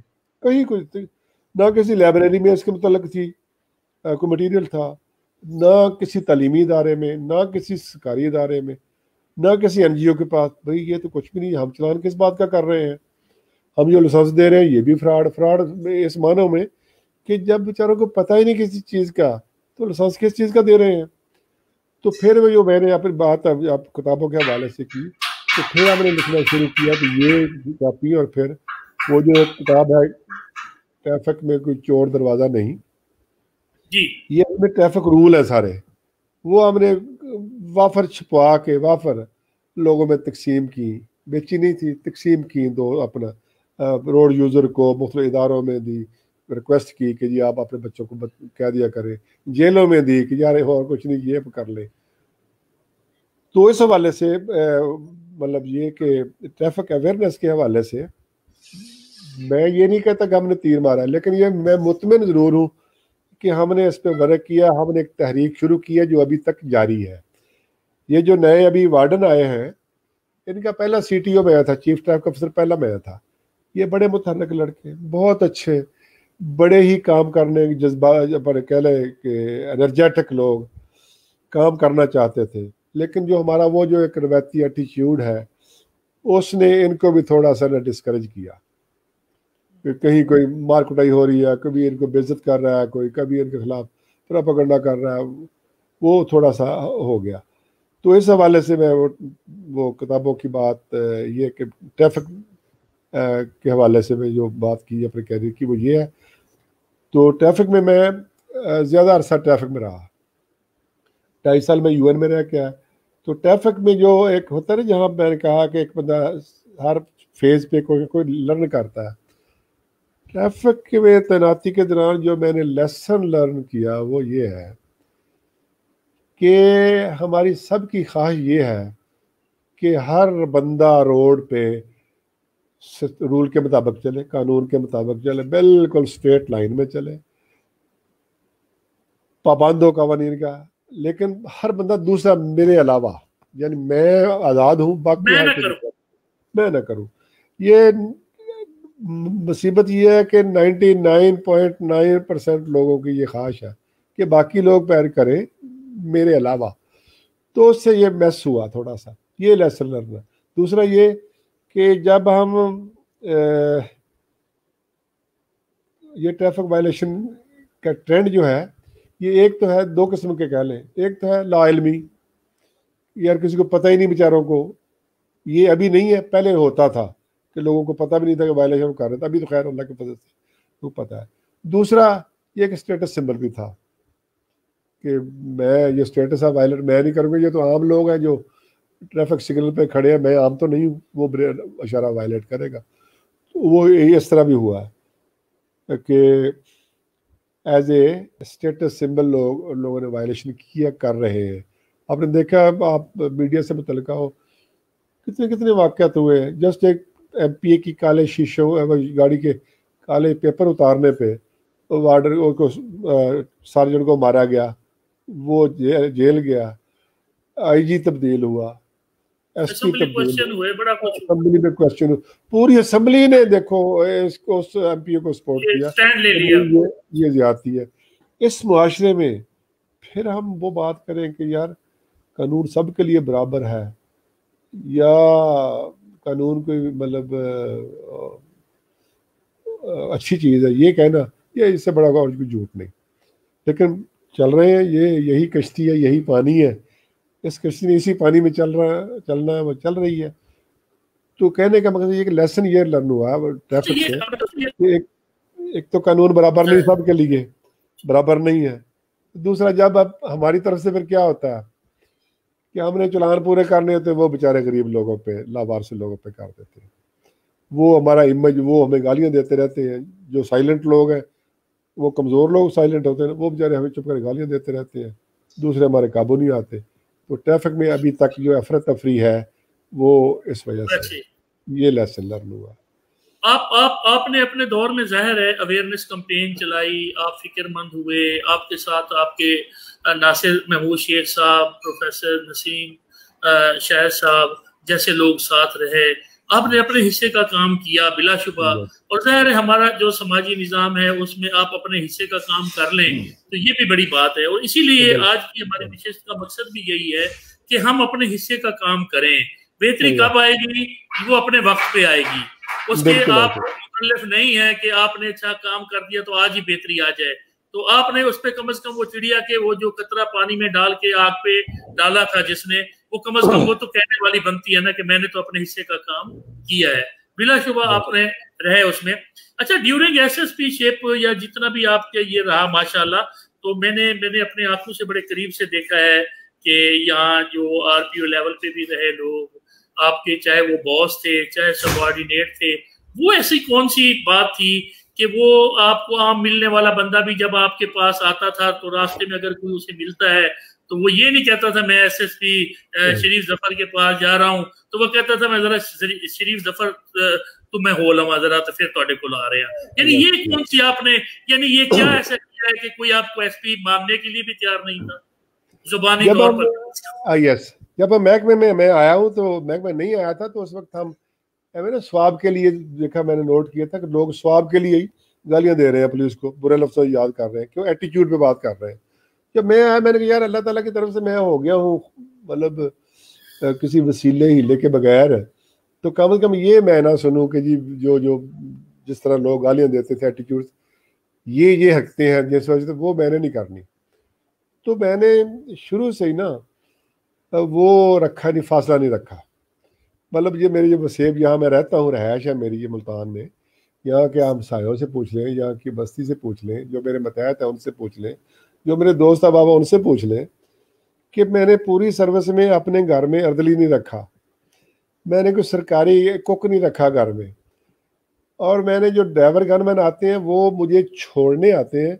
کہیں کچھ نہ کسی لائبریری میں اس کے متعلق تھی کوئی مٹیریل تھا، نہ کسی تعلیمی ادارے میں، نہ کسی سرکاری ادارے میں، نہ کسی این جی او کے پاس۔ بھئی یہ تو کچھ بھی نہیں، ہم چلان کس بات کا کر رہے ہیں؟ ہم جو لائسنس دے رہے ہیں یہ بھی فراڈ اس معنوں میں کہ جب بیچاروں کو پتہ ہی نہیں کسی چیز کا تو لائسنس کس چیز کا دے رہے ہیں۔ تو پھر وہ جو میں نے اپنی بات آپ کتابوں کے حوالے سے کی، تو پھر ہم نے لکھنا شروع کیا کہ یہ کاپی، اور پھر وہ جو کتاب ہے ٹریفک میں کوئی چور دروازہ نہیں، یہ ہم نے ٹریفک رول ہے سارے، وہ ہم نے وافر چھپوا کے وافر لوگوں میں تقسیم کی، بیچی نہیں تھی، تقسیم کی، دو اپنا روڈ یوزر کو مختلف اداروں میں دی، ریکویسٹ کی کہ جی آپ اپنے بچوں کو کہہ دیا کریں، جیلوں میں دی کہ یار اور کچھ نہیں یہ کر لیں۔ تو اس حوالے سے مطلب یہ کہ ٹریفک اویئرنیس کے حوالے سے میں یہ نہیں کہتا کہ ہم نے تیر مارا، لیکن یہ میں مطمئن ضرور ہوں کہ ہم نے اس پہ ورک کیا، ہم نے ایک تحریک شروع کی ہے جو ابھی تک جاری ہے۔ یہ جو نئے ابھی وارڈن آئے ہیں، ان کا پہلا سی ٹی او میں آیا تھا، چیف ٹریفک افسر پہلا میں آیا تھا، یہ بڑے متحرک لڑکے، بہت اچھے، بڑے ہی کام کرنے کے جذبات پر کہہ لیں کہ انرجیٹک لوگ کام کرنا چاہتے تھے، لیکن جو ہمارا وہ جو ایک روایتی ایٹیچیوڈ ہے اس نے ان کو بھی تھوڑا سا ڈسکریج کیا، کہ کہیں کوئی مار کٹائی ہو رہی ہے، کبھی ان کو بے عزت کر رہا ہے کوئی، کبھی ان کے خلاف پروپیگنڈا کر رہا ہے، وہ تھوڑا سا ہو گیا۔ تو اس حوالے سے میں وہ کتابوں کی بات یہ کہ ٹریفک کے حوالے سے میں جو بات کی اپنے کیریئر کی وہ یہ ہے۔ تو ٹریفک میں زیادہ عرصہ ٹریفک میں رہا، 2.5 سال میں یو این میں رہ کے آیا۔ تو ٹریفک میں جو ایک ہوتا ہے نا، جہاں میں نے کہا کہ ایک بندہ ہر فیز پہ کوئی لرن کرتا ہے، ٹریفک میں تعیناتی کے دوران جو میں نے لیسن لرن کیا وہ یہ ہے کہ ہماری سب کی خواہش یہ ہے کہ ہر بندہ روڈ پہ رول کے مطابق چلے، قانون کے مطابق چلے، بالکل اسٹریٹ لائن میں چلے، پابند ہو قوانین کا، لیکن ہر بندہ دوسرا میرے علاوہ، یعنی میں آزاد ہوں، باقی میں نہ کروں۔ یہ مصیبت یہ ہے کہ 99.9% لوگوں کی یہ خواہش ہے کہ باقی لوگ پیر کریں میرے علاوہ، تو اس سے یہ میس ہوا تھوڑا سا، یہ لیسن لرن ہے۔ دوسرا یہ کہ جب ہم یہ ٹریفک وائلیشن کا ٹرینڈ جو ہے، یہ ایک تو ہے 2 قسم کے کہہ لیں، ایک تو ہے لا علمی، یار کسی کو پتہ ہی نہیں بیچاروں کو، یہ ابھی نہیں ہے، پہلے ہوتا تھا کہ لوگوں کو پتہ بھی نہیں تھا کہ وائلیشن کر رہے تھے، ابھی تو خیر اللہ کے فضل سے تو پتہ ہے۔ دوسرا یہ کہ اسٹیٹس سمبل بھی تھا کہ میں یہ اسٹیٹس ہے وائلیٹ میں نہیں کروں گا، یہ تو عام لوگ ہیں جو ٹریفک سگنل پہ کھڑے ہیں، میں عام تو نہیں ہوں، وہ اشارہ وائلیٹ کرے گا۔ تو وہ اس طرح بھی ہوا ہے کہ ایز اے اسٹیٹس سمبل لوگوں نے وائلیشن کیا کر رہے ہیں۔ آپ نے دیکھا، آپ میڈیا سے متعلقہ ہو، کتنے واقعات ہوئے، جسٹ ایک ایم پی اے کی کالے شیشوں گاڑی کے کالے پیپر اتارنے پہ وارڈر کو سارجنٹ کو مارا گیا، وہ جیل گیا، آئی جی تبدیل ہوا، ایس پی اسمبلی تبدیل کوشچن ہوئے، بڑا کچھ اسمبلی میں کوشچن، پوری اسمبلی نے دیکھو اس کو اس ایم پی کو سپورٹ کیا، اسٹینڈ لے لیا۔ یہ زیادتی ہے اس معاشرے میں۔ پھر ہم وہ بات کریں کہ یار قانون سب کے لیے برابر ہے یا قانون کوئی مطلب اچھی چیز ہے، یہ کہنا یہ اس سے بڑا اور کوئی جھوٹ نہیں، لیکن چل رہے ہیں، یہی کشتی ہے، یہی پانی ہے، اس کشتی نے اسی پانی میں چلنا ہے، وہ چل رہی ہے۔ تو کہنے کا مقصد یہ کہ لیسن یہ لرن ہوا ٹریفک سے کہ ایک تو قانون برابر نہیں سب کے لیے، برابر نہیں ہے۔ دوسرا جب اب ہماری طرف سے پھر کیا ہوتا ہے کہ ہم نے چلان پورے کرنے ہوتے وہ بیچارے غریب لوگوں پہ، لاوارث لوگوں پہ کر دیتے ہیں، وہ ہمارا امیج، وہ ہمیں گالیاں دیتے رہتے ہیں، جو سائلنٹ لوگ ہیں، وہ کمزور لوگ سائلنٹ ہوتے ہیں، وہ بیچارے ہمیں چپ کر گالیاں دیتے رہتے ہیں، دوسرے ہمارے قابو نہیں آتے۔ تو ٹریفک میں ابھی تک جو افراتفری ہے وہ اس وجہ سے یہ لیسن لرن ہوا۔ آپ نے اپنے دور میں ظاہر ہے اویئرنیس کمپین چلائی، آپ فکر مند ہوئے، آپ کے ساتھ آپ کے ناصر محمود شیخ صاحب، پروفیسر نسیم شاہد صاحب جیسے لوگ ساتھ رہے، آپ نے اپنے حصے کا کام کیا بلا شبہ، اور ظاہر ہے ہمارا جو سماجی نظام ہے اس میں آپ اپنے حصے کا کام کر لیں تو یہ بھی بڑی بات ہے، اور اسی لیے آج کی ہماری نشست کا مقصد بھی یہی ہے کہ ہم اپنے حصے کا کام کریں۔ بہتری کب آئے گی؟ وہ اپنے وقت پہ آئے گی، اس کے آپ مکلف نہیں ہے کہ آپ نے اچھا کام کر دیا تو آج ہی بہتری آ جائے۔ تو آپ نے اس پہ کم از کم وہ چڑیا کے وہ جو قطرہ پانی میں ڈال کے آگ پہ ڈالا تھا جس نے، وہ کم از کم وہ تو کہنے والی بنتی ہے نا کہ میں نے تو اپنے حصے کا کام کیا ہے، بلا شبہ آپ نے رہے اس میں۔ اچھا، ڈیورنگ ایس ایس پی شپ یا جتنا بھی آپ کے یہ رہا ماشاءاللہ، تو میں نے اپنے آنکھوں سے بڑے قریب سے دیکھا ہے کہ یہاں جو آر پی او لیول پہ بھی رہے لوگ آپ کے، چاہے وہ باس تھے چاہے سب آرڈینیٹ تھے، وہ ایسی کون سی بات تھی کہ وہ آپ کو عام ملنے والا بندہ بھی جب آپ کے پاس آتا تھا تو راستے میں اگر کوئی اسے ملتا ہے تو وہ یہ نہیں کہتا تھا میں ایس ایس پی شریف ظفر کے پاس جا رہا ہوں، تو وہ کہتا تھا میں ذرا شریف ظفر تو میں ہو لوا ذرا تو پھر تھوڑے کو لا رہے ہیں، یعنی یہ کون سی آپ نے، یعنی یہ کیا ایسا کیا ہے کہ کوئی آپ کو ایس پی ماننے کے لیے بھی تیار نہیں تھا زبانی طور پر؟ یس، جب محکمے میں آیا ہوں تو محکمے نہیں آیا تھا تو اس وقت ہم سواب کے لیے دیکھا، میں نے نوٹ کیا تھا کہ لوگ سواب کے لیے ہی گالیاں دے رہے ہیں پولیس کو، برے لفظوں یاد کر رہے ہیں، کیوں ایٹیٹیوڈ پہ بات کر رہے ہیں۔ جب میں آیا میں نے کہا یار اللہ تعالیٰ کی طرف سے میں ہو گیا ہوں مطلب کسی وسیلے ہیلے کے بغیر، تو کم از کم یہ میں نہ سنوں کہ جی جو جس طرح لوگ گالیاں دیتے تھے ایٹیٹیوڈ، یہ حقتے ہیں جس وجہ سے وہ میں نے نہیں کرنی۔ تو میں نے شروع سے ہی نا وہ رکھا نہیں، فاصلہ نہیں رکھا، مطلب یہ میری جو وسیب یہاں میں رہتا ہوں، رہائش ہے میری یہ ملتان میں، یہاں کے ہمسایوں سے پوچھ لیں، یہاں کی بستی سے پوچھ لیں، جو میرے متحد ہیں ان سے پوچھ لیں، جو میرے دوست احباب ان سے پوچھ لیں کہ میں نے پوری سروس میں اپنے گھر میں اردلی نہیں رکھا، میں نے کوئی سرکاری کوک نہیں رکھا گھر میں، اور میں نے جو ڈرائیور گن مین آتے ہیں وہ مجھے چھوڑنے آتے ہیں،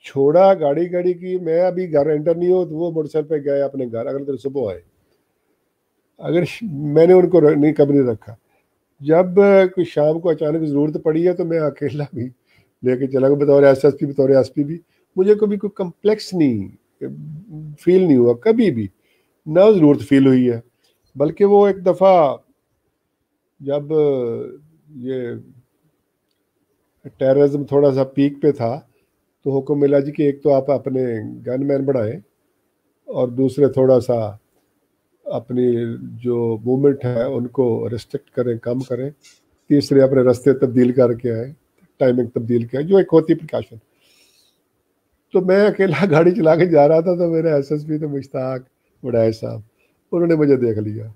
چھوڑا گاڑی کی، میں ابھی گھر انٹر نہیں ہوں تو وہ موٹر سائیکل پہ گئے اپنے گھر، اگلے دن صبح آئے، اگر میں نے ان کو کبھی نہیں رکھا۔ جب کوئی شام کو اچانک ضرورت پڑی ہے تو میں اکیلا بھی لے کے چلا گیا، بطور ایس پی بھی مجھے کبھی کوئی کمپلیکس نہیں فیل نہیں ہوا کبھی بھی، نہ ضرورت فیل ہوئی ہے، بلکہ وہ ایک دفعہ جب یہ ٹیررزم تھوڑا سا پیک پہ تھا تو حکم ملا جی کہ ایک تو آپ اپنے گن مین بڑھائیں اور دوسرے تھوڑا سا اپنی جو موومنٹ ہے ان کو ریسٹرکٹ کریں، کم کریں، تیسرے اپنے راستے تبدیل کر کے آئیں، ٹائمنگ تبدیل کریں، جو ایک ہوتی پریکاشن۔ تو میں اکیلا گاڑی چلا کے جا رہا تھا تو میرے ایس ایس پی تو مشتاق وڈائے صاحب، انہوں نے مجھے دیکھ لیا،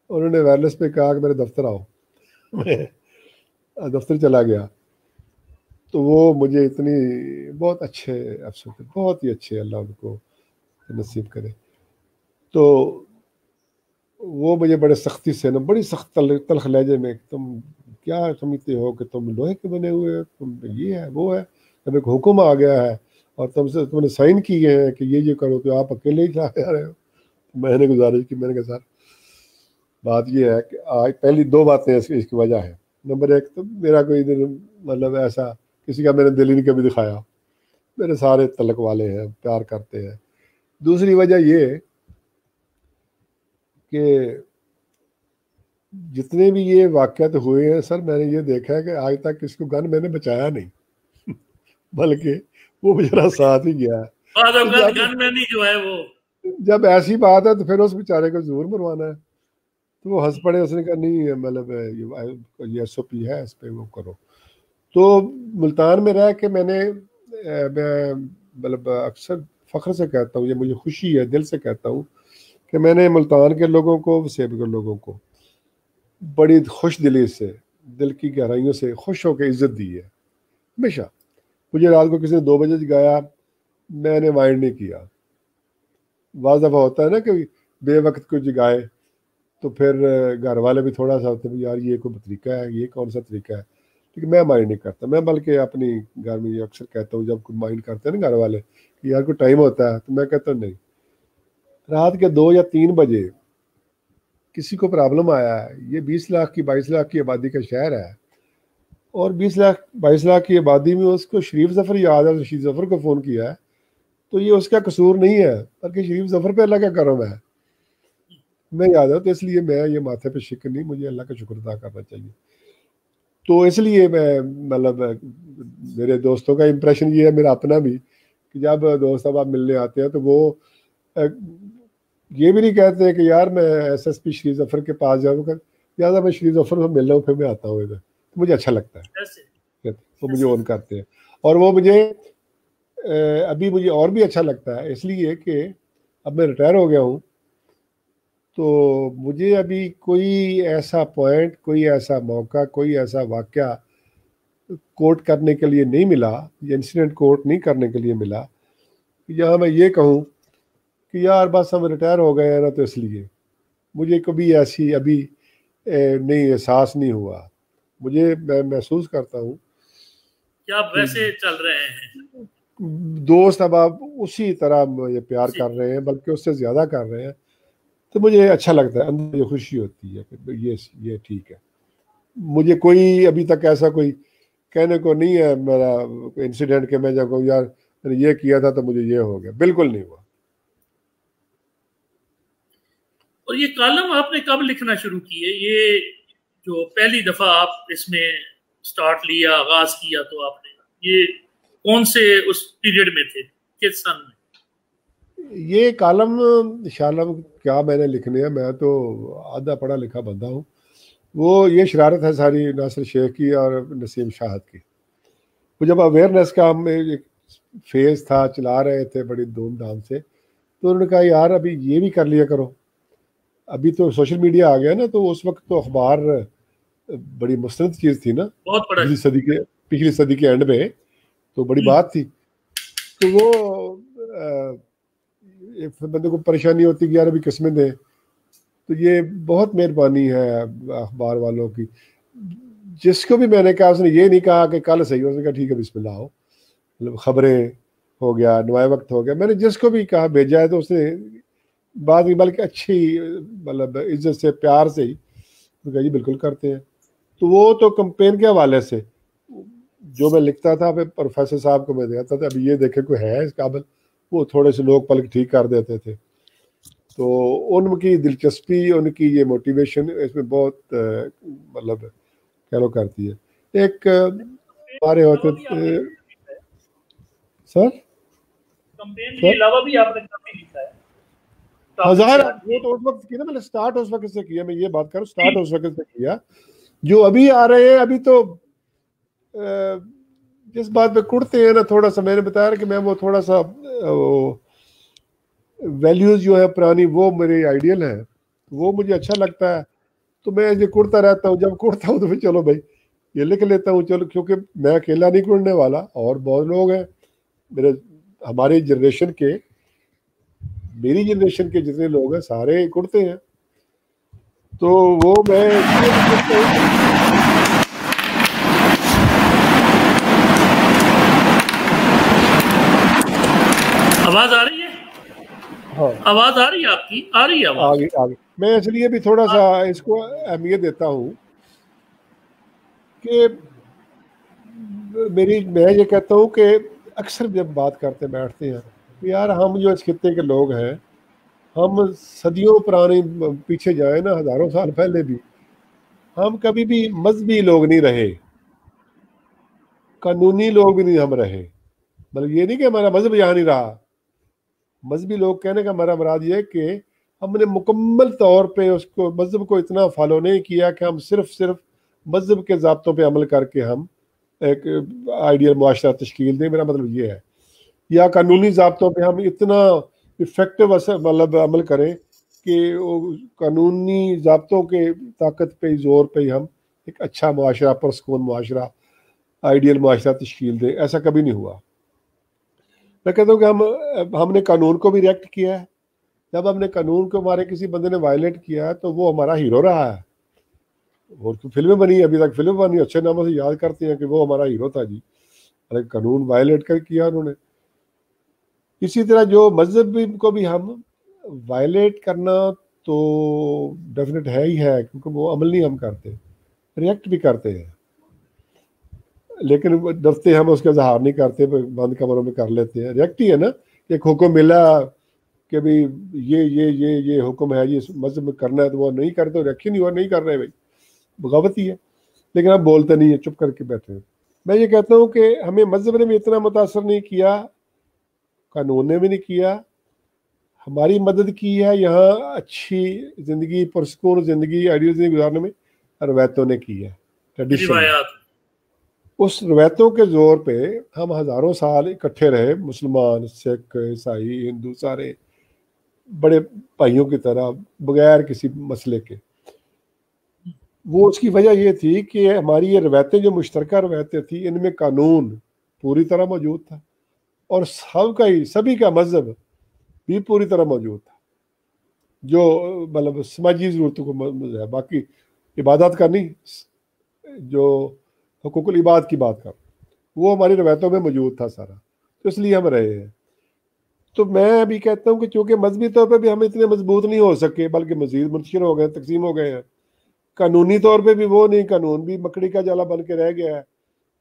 انہوں نے وائرلیس پہ کہا کہ میرے دفتر آؤ، میں دفتر چلا گیا تو وہ مجھے اتنی بہت اچھے افسر تھے، بہت ہی اچھے، اللہ ان کو نصیب کرے، تو وہ مجھے بڑے سختی سے نا، بڑی سخت تلخ لہجے میں، تم کیا سمجھتے ہو کہ تم لوہے کے بنے ہوئے، تم یہ ہے وہ ہے، جب ایک حکم آ گیا ہے اور تم نے سائن کیے ہیں کہ یہ کرو تو آپ اکیلے ہی جا رہے ہو۔ میں نے گزارش کی، میں نے کہا سر بات یہ ہے کہ آج پہلی دو باتیں اس کی وجہ ہے، نمبر ایک تو میرا کوئی مطلب ایسا کسی کا میں نے دل ہی نہیں کبھی دکھایا، میرے سارے تعلق والے ہیں، پیار کرتے ہیں۔ دوسری وجہ یہ کہ جتنے بھی یہ واقعات ہوئے ہیں سر، میں نے یہ دیکھا ہے کہ آج تک کسی کو گن میں نے بچایا نہیں بلکہ وہ بیچارہ ساتھ ہی گیا ہے۔ بعض اوقات گن میں نہیں جو ہے وہ جب ایسی بات ہے تو پھر اس بیچارے کو ضرور مروانا ہے، تو وہ ہنس پڑے، اس نے کہا نہیں مطلب یہ ایس او پی ہے، اس پہ وہ کرو۔ تو ملتان میں رہ کے میں نے مطلب اکثر فخر سے کہتا ہوں، یہ مجھے خوشی ہے، دل سے کہتا ہوں کہ میں نے ملتان کے لوگوں کو، وسیب کے لوگوں کو بڑی خوش دلی سے، دل کی گہرائیوں سے خوش ہو کے عزت دی ہے ہمیشہ۔ مجھے رات کو کسی نے 2 بجے جگایا، میں نے مائنڈ نہیں کیا۔ بعض دفعہ ہوتا ہے نا کہ بے وقت کو جگائے تو پھر گھر والے بھی تھوڑا سا ہوتے ہیں یار یہ کوئی طریقہ ہے، یہ کون سا طریقہ ہے، لیکن میں مائنڈ نہیں کرتا۔ میں بلکہ اپنی گھر میں یہ اکثر کہتا ہوں، جب کوئی مائنڈ کرتے ہیں نا گھر والے کہ یار کوئی ٹائم ہوتا ہے، تو میں کہتا ہوں نہیں، رات کے 2 یا 3 بجے کسی کو پرابلم آیا ہے، یہ 20 لاکھ کی 22 لاکھ کی آبادی کا شہر ہے، اور 20 لاکھ 22 لاکھ کی آبادی میں اس کو شریف ظفر یاد ہے، شریف ظفر کو فون کیا ہے، تو یہ اس کا قصور نہیں ہے، بلکہ شریف ظفر پہ اللہ کا کرم ہے، میں یاد ہے، تو اس لیے میں یہ ماتھے پہ شکر نہیں، مجھے اللہ کا شکر ادا کرنا چاہیے۔ تو اس لیے میں مطلب میرے دوستوں کا امپریشن یہ ہے، میرا اپنا بھی، کہ جب دوست صاحب آپ ملنے آتے ہیں تو وہ یہ بھی نہیں کہتے کہ یار میں ایس ایس پی شریف ظفر کے پاس جاؤں گا، لہٰذا میں شریف ظفر سے مل رہا ہوں پھر میں آتا ہوں ادھر، مجھے اچھا لگتا ہے، وہ مجھے آن کرتے ہیں، اور وہ مجھے ابھی مجھے اور بھی اچھا لگتا ہے اس لیے کہ اب میں ریٹائر ہو گیا ہوں، تو مجھے ابھی کوئی ایسا پوائنٹ، کوئی ایسا موقع، کوئی ایسا واقعہ کوٹ کرنے کے لیے نہیں ملا، یا انسیڈنٹ کوٹ نہیں کرنے کے لیے ملا کہ جہاں میں یہ کہوں کہ یار بس ہم ریٹائر ہو گئے ہیں نا، تو اس لیے مجھے کبھی ایسی ابھی نہیں احساس نہیں ہوا۔ مجھے میں محسوس کرتا ہوں کہ آپ ویسے چل رہے ہیں، دوست اب آپ اسی طرح مجھے پیار کر رہے ہیں، بلکہ اس سے زیادہ کر رہے ہیں، تو مجھے اچھا لگتا ہے، اندر مجھے خوشی ہوتی ہے کہ یہ ٹھیک ہے۔ مجھے کوئی ابھی تک ایسا کوئی کہنے کو نہیں ہے میرا انسیڈنٹ کہ میں جب کہوں یار میں نے یہ کیا تھا تو مجھے یہ ہو گیا، بالکل نہیں ہوا۔ اور یہ کالم آپ نے کب لکھنا شروع کیے؟ یہ جو پہلی دفعہ آپ اس میں سٹارٹ لیا، آغاز کیا، تو آپ نے یہ کون سے اس پیریڈ میں تھے، کس سن میں؟ یہ کالم انشاءاللہ کیا میں نے لکھنے ہیں، میں تو آدھا پڑھا لکھا بندہ ہوں، وہ یہ شرارت ہے ساری ناصر شیخ کی اور نسیم شاہد کی۔ وہ جب اویئرنیس کا ہم ایک فیز تھا، چلا رہے تھے بڑی دھوم دھام سے، تو انہوں نے کہا یار ابھی یہ بھی کر لیا کرو، ابھی تو سوشل میڈیا آ گیا نا، تو اس وقت تو اخبار بڑی مستند چیز تھی نا، بہت بڑا پچھلی صدی کے اینڈ میں تو بڑی بات تھی، تو وہ بندے کو پریشانی ہوتی کہ یار ابھی قسمیں دیں، تو یہ بہت مہربانی ہے اخبار والوں کی۔ جس کو بھی میں نے کہا اس نے یہ نہیں کہا کہ کل صحیح، اس نے کہا ٹھیک ہے بسم اللہ ہو، مطلب خبریں ہو گیا، نوائے وقت ہو گیا، میں نے جس کو بھی کہا بھیجا ہے تو اس نے بعد میں بلکہ اچھی مطلب عزت سے پیار سے ہی کہا جی بالکل کرتے ہیں۔ تو وہ تو کمپین کے حوالے سے جو میں لکھتا تھا پھر پروفیسر صاحب کو میں دیتا تھا، ابھی یہ دیکھے کوئی ہے اس قابل، وہ تھوڑے سے لوگ پلک ٹھیک کر دیتے تھے، تو ان کی دلچسپی، ان کی یہ موٹیویشن اس میں بہت مطلب کہہ لو کرتی ہے۔ ایک ہمارے ہوتے سر کمپین کے علاوہ بھی آپ نے کافی لکھا ہے، ہزار، وہ تو اس وقت کی نا، میں نے سٹارٹ اس وقت سے کیا، میں یہ بات کروں سٹارٹ اس وقت سے کیا، جو ابھی آ رہے ہیں ابھی تو جس بات پہ کڑتے ہیں نا تھوڑا سا، میں نے بتایا کہ میں وہ تھوڑا سا ویلیوز جو ہے پرانی وہ میرے آئیڈیل ہیں، وہ مجھے اچھا لگتا ہے، تو میں یہ کڑتا رہتا ہوں، جب کڑتا ہوں تو پھر چلو بھائی یہ لکھ لیتا ہوں، چلو، کیونکہ میں اکیلا نہیں کڑنے والا، اور بہت لوگ ہیں ہماری جنریشن کے، میری جنریشن کے جتنے لوگ ہیں سارے کڑتے ہیں، تو وہ میں آواز آ رہی ہے؟ ہاں آواز آ رہی ہے آپ کی؟ آ رہی ہے آواز؟ آگے میں اس لیے بھی تھوڑا سا اس کو اہمیت دیتا ہوں کہ میں یہ کہتا ہوں کہ اکثر جب بات کرتے بیٹھتے ہیں کہ یار ہم جو اس خطے کے لوگ ہیں، ہم صدیوں پرانی پیچھے جائیں نا، ہزاروں سال پہلے بھی ہم کبھی بھی مذہبی لوگ نہیں رہے، قانونی لوگ بھی نہیں ہم رہے. مطلب یہ نہیں کہ ہمارا مذہب یہاں نہیں رہا. مذہبی لوگ کہنے کا ہمارا مراد یہ کہ ہم نے مکمل طور پہ اس کو مذہب کو اتنا فالو نہیں کیا کہ ہم صرف مذہب کے ضابطوں پہ عمل کر کے ہم ایک آئیڈیل معاشرہ تشکیل دیں. میرا مطلب یہ ہے، یا قانونی ضابطوں پہ ہم اتنا افیکٹو مطلب عمل کریں کہ قانونی ضابطوں کے طاقت پہ زور پہ ہم ایک اچھا معاشرہ، پرسکون معاشرہ، آئیڈیل معاشرہ تشکیل دیں. ایسا کبھی نہیں ہوا. میں کہتا ہوں کہ ہم نے قانون کو بھی ریئیکٹ کیا ہے. جب ہم نے قانون کو ہمارے کسی بندے نے وائلیٹ کیا ہے تو وہ ہمارا ہیرو رہا ہے. اور فلمیں بنی، ابھی تک فلم بنی، اچھے ناموں سے یاد کرتے ہیں کہ وہ ہمارا ہیرو تھا جی، قانون وائلیٹ کر کیا انہوں نے. اسی طرح جو مذہب کو بھی ہم وائلیٹ کرنا تو ڈیفینیٹ ہے ہی ہے، کیونکہ وہ عمل نہیں ہم کرتے، ریئیکٹ بھی کرتے ہیں، لیکن ڈرتے ہم اس کا اظہار نہیں کرتے، بند کمروں میں کر لیتے ہیں. ریئیکٹ ہی ہے نا، ایک حکم ملا کہ بھئی یہ حکم ہے، یہ مذہب میں کرنا ہے، تو وہ نہیں کرتے، ریئیکشن ہی ہوا، نہیں کر رہے بھائی، بغاوت ہی ہے. لیکن آپ بولتے نہیں ہیں، چپ کر کے بیٹھے ہیں. میں یہ کہتا ہوں کہ ہمیں مذہب نے بھی اتنا متاثر نہیں کیا، قانون نے بھی نہیں کیا. ہماری مدد کی ہے یہاں اچھی زندگی، پرسکون زندگی، آئیڈیل زندگی گزارنے میں روایتوں نے کی ہے، ٹریڈیشن. اس روایتوں کے زور پہ ہم ہزاروں سال اکٹھے رہے، مسلمان، سکھ، عیسائی، ہندو، سارے بڑے بھائیوں کی طرح، بغیر کسی مسئلے کے. وہ اس کی وجہ یہ تھی کہ ہماری یہ روایتیں جو مشترکہ روایتیں تھیں، ان میں قانون پوری طرح موجود تھا، اور سبھی کا مذہب بھی پوری طرح موجود تھا، جو مطلب سماجی ضرورتوں کو ہے. باقی عبادات کا نہیں، جو حقوق العباد کی بات کر، وہ ہماری روایتوں میں موجود تھا سارا، تو اس لیے ہم رہے ہیں. تو میں ابھی کہتا ہوں کہ چونکہ مذہبی طور پہ بھی ہم اتنے مضبوط نہیں ہو سکے، بلکہ مزید منتشر ہو گئے، تقسیم ہو گئے ہیں. قانونی طور پہ بھی وہ نہیں، قانون بھی مکڑی کا جالا بن کے رہ گیا ہے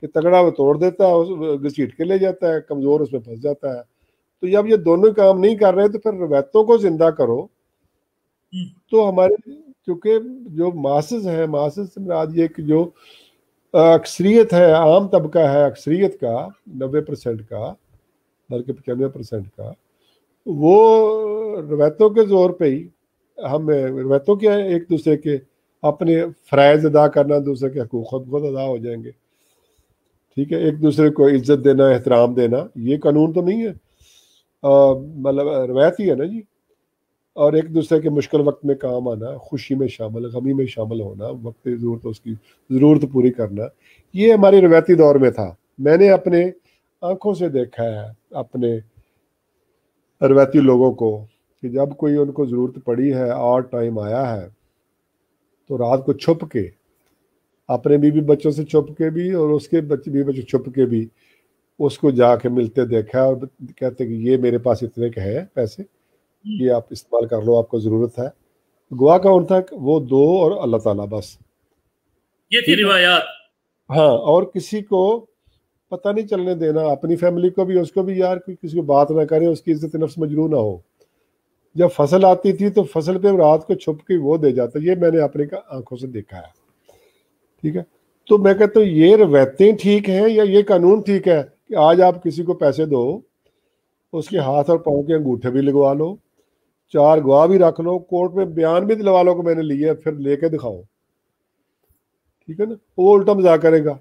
کہ تگڑا وہ توڑ دیتا ہے، گھسیٹ کے لے جاتا ہے، کمزور اس میں پھنس جاتا ہے. تو جب یہ دونوں کام نہیں کر رہے تو پھر روایتوں کو زندہ کرو. تو ہمارے چونکہ جو ماسز ہیں، ماسز سے مراد یہ کہ جو اکثریت ہے، عام طبقہ ہے اکثریت کا 90% کا، بلکہ 95% کا، وہ روایتوں کے زور پہ ہی ہم روایتوں کے ایک دوسرے کے اپنے فرائض ادا کرنا، دوسرے کے حقوق خود ادا ہو جائیں گے. ٹھیک ہے، ایک دوسرے کو عزت دینا، احترام دینا، یہ قانون تو نہیں ہے، مطلب روایت ہی ہے نا جی. اور ایک دوسرے کے مشکل وقت میں کام آنا، خوشی میں شامل، غمی میں شامل ہونا، وقت ضرورت اس کی ضرورت پوری کرنا، یہ ہمارے روایتی دور میں تھا. میں نے اپنے آنکھوں سے دیکھا ہے اپنے روایتی لوگوں کو کہ جب کوئی ان کو ضرورت پڑی ہے، آڈ ٹائم آیا ہے، تو رات کو چھپ کے، اپنے بیوی بچوں سے چھپ کے بھی اور اس کے بیوی بچوں چھپ کے بھی اس کو جا کے ملتے دیکھا، اور کہتے کہ یہ میرے پاس اتنے کے ہیں پیسے، یہ آپ استعمال کر لو، آپ کو ضرورت ہے. گواہ کون تھا؟ وہ دو اور اللہ تعالیٰ، بس یہ تھی روایات. ہاں، اور کسی کو پتہ نہیں چلنے دینا، اپنی فیملی کو بھی، اس کو بھی، یار کوئی کسی کو بات نہ کرے، اس کی عزت نفس مجروح نہ ہو. جب فصل آتی تھی تو فصل پہ رات کو چھپ کے وہ دے جاتا. یہ میں نے اپنے آنکھوں سے دیکھا ہے. ٹھیک ہے، تو میں کہتا ہوں یہ روایتیں ٹھیک ہیں یا یہ قانون ٹھیک ہے کہ آج آپ کسی کو پیسے دو، اس کے ہاتھ اور پاؤں کے انگوٹھے بھی لگوا لو، 4 گواہ بھی رکھ لو، کورٹ میں بیان بھی دلوا لو کہ میں نے لیے، پھر لے کے دکھاؤ. ٹھیک ہے نا، وہ الٹا مذاق کرے گا،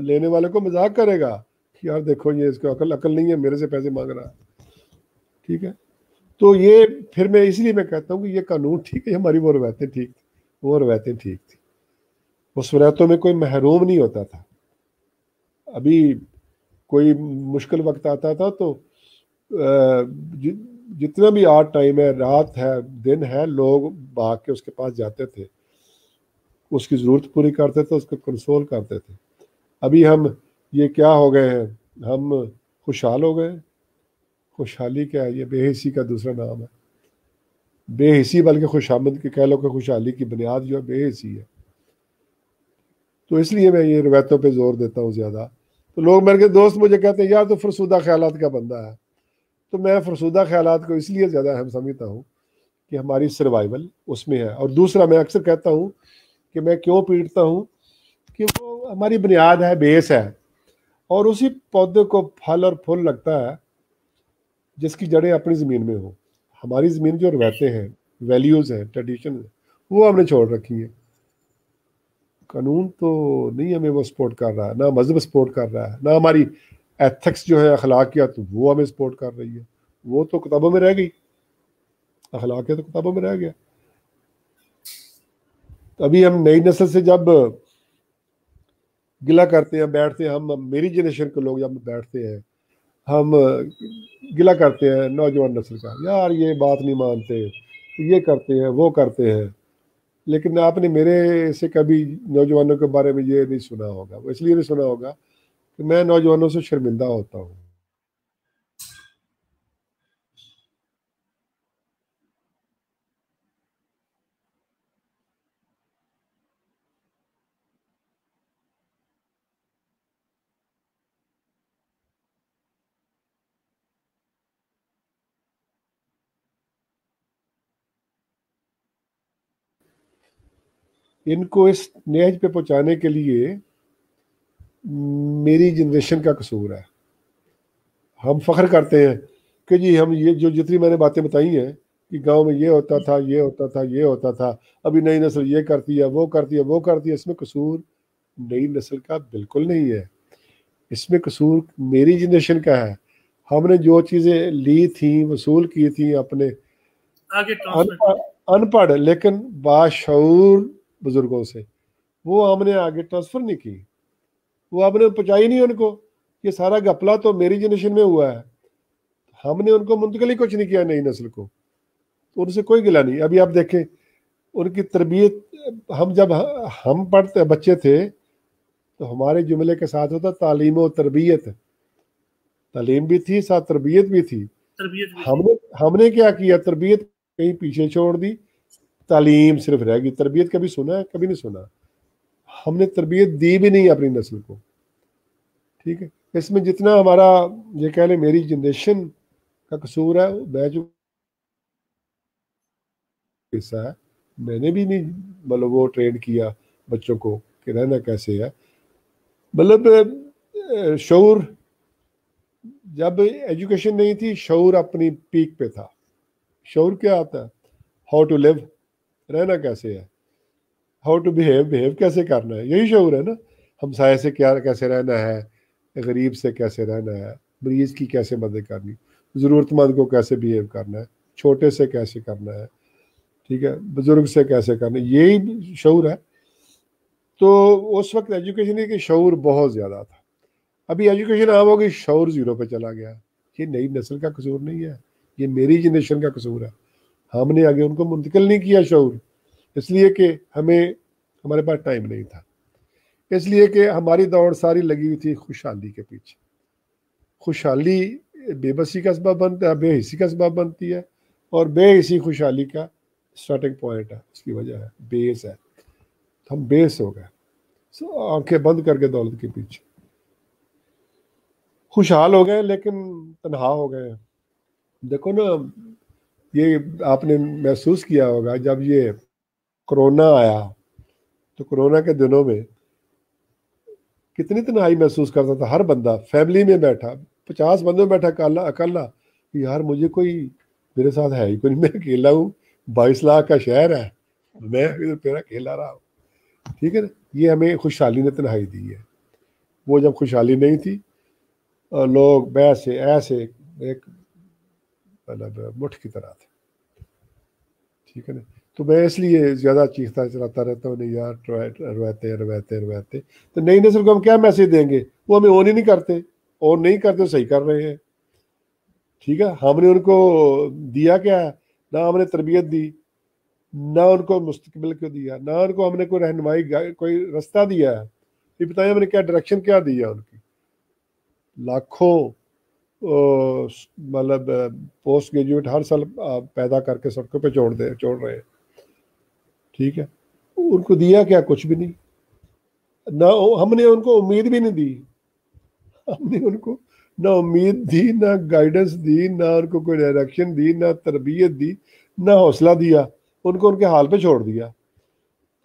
لینے والے کو مذاق کرے گا کہ یار دیکھو یہ اس کو عقل نہیں ہے، میرے سے پیسے مانگ رہا ہے. ٹھیک ہے، تو یہ پھر میں اس لیے میں کہتا ہوں کہ یہ قانون ٹھیک ہے، ہماری وہ روایتیں ٹھیک تھی، وہ روایتیں ٹھیک تھی. اس روایتوں میں کوئی محروم نہیں ہوتا تھا. ابھی کوئی مشکل وقت آتا تھا تو جتنا بھی آڈ ٹائم ہے، رات ہے، دن ہے، لوگ بھاگ کے اس کے پاس جاتے تھے، اس کی ضرورت پوری کرتے تھے، اس کو کنسول کرتے تھے. ابھی ہم یہ کیا ہو گئے ہیں، ہم خوشحال ہو گئے. خوشحالی کیا ہے؟ یہ بے حسی کا دوسرا نام ہے. بے حسی بلکہ خوشامد کے کہہ لو کہ خوشحالی کی بنیاد جو ہے بے حسی ہے. تو اس لیے میں یہ روایتوں پہ زور دیتا ہوں زیادہ. تو لوگ میرے دوست مجھے کہتے ہیں یار تو فرسودہ خیالات کا بندہ ہے. تو میں فرسودہ خیالات کو اس لیے زیادہ اہم سمجھتا ہوں کہ ہماری سروائیول اس میں ہے. اور دوسرا میں اکثر کہتا ہوں کہ میں کیوں پیٹتا ہوں کہ وہ ہماری بنیاد ہے, بیس ہے, اور اسی پودے کو پھل اور پھول لگتا ہے جس کی جڑیں اپنی زمین میں ہوں. ہماری زمین جو روایتیں ہیں, ویلیوز ہیں, ٹریڈیشن ہیں, وہ ہم نے چھوڑ رکھی ہیں. قانون تو نہیں ہمیں وہ سپورٹ کر رہا ہے, نہ مذہب سپورٹ کر رہا ہے, نہ ہماری ایتھکس جو ہے اخلاقیات وہ ہمیں سپورٹ کر رہی ہے. وہ تو کتابوں میں رہ گئی, اخلاقیات تو کتابوں میں رہ گیا. ابھی ہم نئی نسل سے جب گلا کرتے ہیں, بیٹھتے ہیں, ہم میری جنریشن کے لوگ جب بیٹھتے ہیں, ہم گلا کرتے ہیں نوجوان نسل کا, یار یہ بات نہیں مانتے, یہ کرتے ہیں, وہ کرتے ہیں. لیکن آپ نے میرے سے کبھی نوجوانوں کے بارے میں یہ نہیں سنا ہوگا. وہ اس لیے نہیں سنا ہوگا کہ میں نوجوانوں سے شرمندہ ہوتا ہوں. ان کو اس نیج پہ پہنچانے کے لیے میری جنریشن کا قصور ہے. ہم فخر کرتے ہیں کہ جی ہم یہ جو جتنی میں نے باتیں بتائی ہیں کہ گاؤں میں یہ ہوتا تھا, یہ ہوتا تھا, یہ ہوتا تھا, ابھی نئی نسل یہ کرتی ہے, وہ کرتی ہے, وہ کرتی ہے. اس میں قصور نئی نسل کا بالکل نہیں ہے. اس میں قصور میری جنریشن کا ہے. ہم نے جو چیزیں لی تھیں, وصول کی تھیں اپنے ان پڑھ لیکن باشعور بزرگوں سے, وہ ہم نے آگے ٹرانسفر نہیں کی, وہ ہم نے پہنچائی نہیں ان کو. یہ سارا گپلا تو میری جنریشن میں ہوا ہے, ہم نے ان کو منتقل ہی کچھ نہیں کیا نئی نسل کو, تو ان سے کوئی گلا نہیں. ابھی آپ دیکھیں ان کی تربیت, ہم جب ہم پڑھتے بچے تھے تو ہمارے جملے کے ساتھ ہوتا تعلیم و تربیت. تعلیم بھی تھی, ساتھ تربیت بھی تھی. ہم نے کیا کیا, تربیت کہیں پیچھے چھوڑ دی, تعلیم صرف رہ گئی. تربیت کبھی سنا ہے؟ کبھی نہیں سنا. ہم نے تربیت دی بھی نہیں اپنی نسل کو. ٹھیک ہے, اس میں جتنا ہمارا یہ کہہ لیں میری جنریشن کا قصور ہے, میں جو حصہ ہے, میں نے بھی نہیں مطلب وہ ٹرین کیا بچوں کو کہ رہنا کیسے ہے. مطلب شعور, جب ایجوکیشن نہیں تھی شعور اپنی پیک پہ تھا. شعور کیا آتا ہے؟ ہاؤ ٹو لیو, رہنا کیسے ہے, ہاؤ ٹو بیہیو کیسے کرنا ہے, یہی شعور ہے نا. ہمسائے سے کیسے رہنا ہے, غریب سے کیسے رہنا ہے, مریض کی کیسے مدد کرنی, ضرورت مند کو کیسے بیہیو کرنا ہے, چھوٹے سے کیسے کرنا ہے, ٹھیک ہے, بزرگ سے کیسے کرنا ہے, یہی شعور ہے. تو اس وقت ایجوکیشن کی شعور بہت زیادہ تھا. ابھی ایجوکیشن عام ہوگی, شعور زیرو پہ چلا گیا. یہ نئی نسل کا قصور نہیں ہے, یہ میری جنریشن کا قصور ہے. ہم نے آگے ان کو منتقل نہیں کیا شعور, اس لیے کہ ہمارے پاس ٹائم نہیں تھا, اس لیے کہ ہماری دوڑ ساری لگی ہوئی تھی خوشحالی کے پیچھے. خوشحالی بے بسی کا سبب بنتا ہے, بے حسی کا سبب بنتی ہے, اور بے حسی خوشحالی کا سٹارٹنگ پوائنٹ ہے, اس کی وجہ ہے بیس ہے. ہم بیس ہو گئے, آنکھیں بند کر کے دولت کے پیچھے خوشحال ہو گئے لیکن تنہا ہو گئے. دیکھو نا, یہ آپ نے محسوس کیا ہوگا جب یہ کرونا آیا تو کرونا کے دنوں میں کتنی تنہائی محسوس کرتا تھا ہر بندہ. فیملی میں بیٹھا, 50 بندوں میں بیٹھا اکیلا, یار مجھے کوئی میرے ساتھ ہے ہی کوئی, میں اکیلا ہوں, 22 لاکھ کا شہر ہے, میں پھر اکیلا رہا ہوں. ٹھیک ہے نا, یہ ہمیں خوشحالی نے تنہائی دی ہے. وہ جب خوشحالی نہیں تھی لوگ ویسے ایسے ایک مطلب مٹھ کی طرح تھے. ٹھیک ہے نا, تو میں اس لیے زیادہ چیختا چلاتا رہتا ہوں, نہیں یار روایتیں. تو نئی نسل کو ہم کیا میسج دیں گے؟ وہ ہمیں آن ہی نہیں کرتے, آن نہیں کرتے, صحیح کر رہے ہیں. ٹھیک ہے, ہم نے ان کو دیا کیا ہے؟ نہ ہم نے تربیت دی, نہ ان کو مستقبل کو دیا, نہ ان کو ہم نے کوئی رہنمائی کوئی رستہ دیا ہے. یہ بتائیں ہم نے کیا ڈائریکشن کیا دیا ان کی. لاکھوں مطلب پوسٹ گریجویٹ ہر سال پیدا کر کے سڑکوں پہ چھوڑ رہے ہیں. ٹھیک ہے, ان کو دیا کیا؟ کچھ بھی نہیں. نہ ہم نے ان کو امید بھی نہیں دی, ہم نے ان کو نہ امید دی, نہ گائیڈنس دی, نہ ان کو کوئی ڈائریکشن دی, نہ تربیت دی, نہ حوصلہ دیا. ان کو ان کے حال پہ چھوڑ دیا.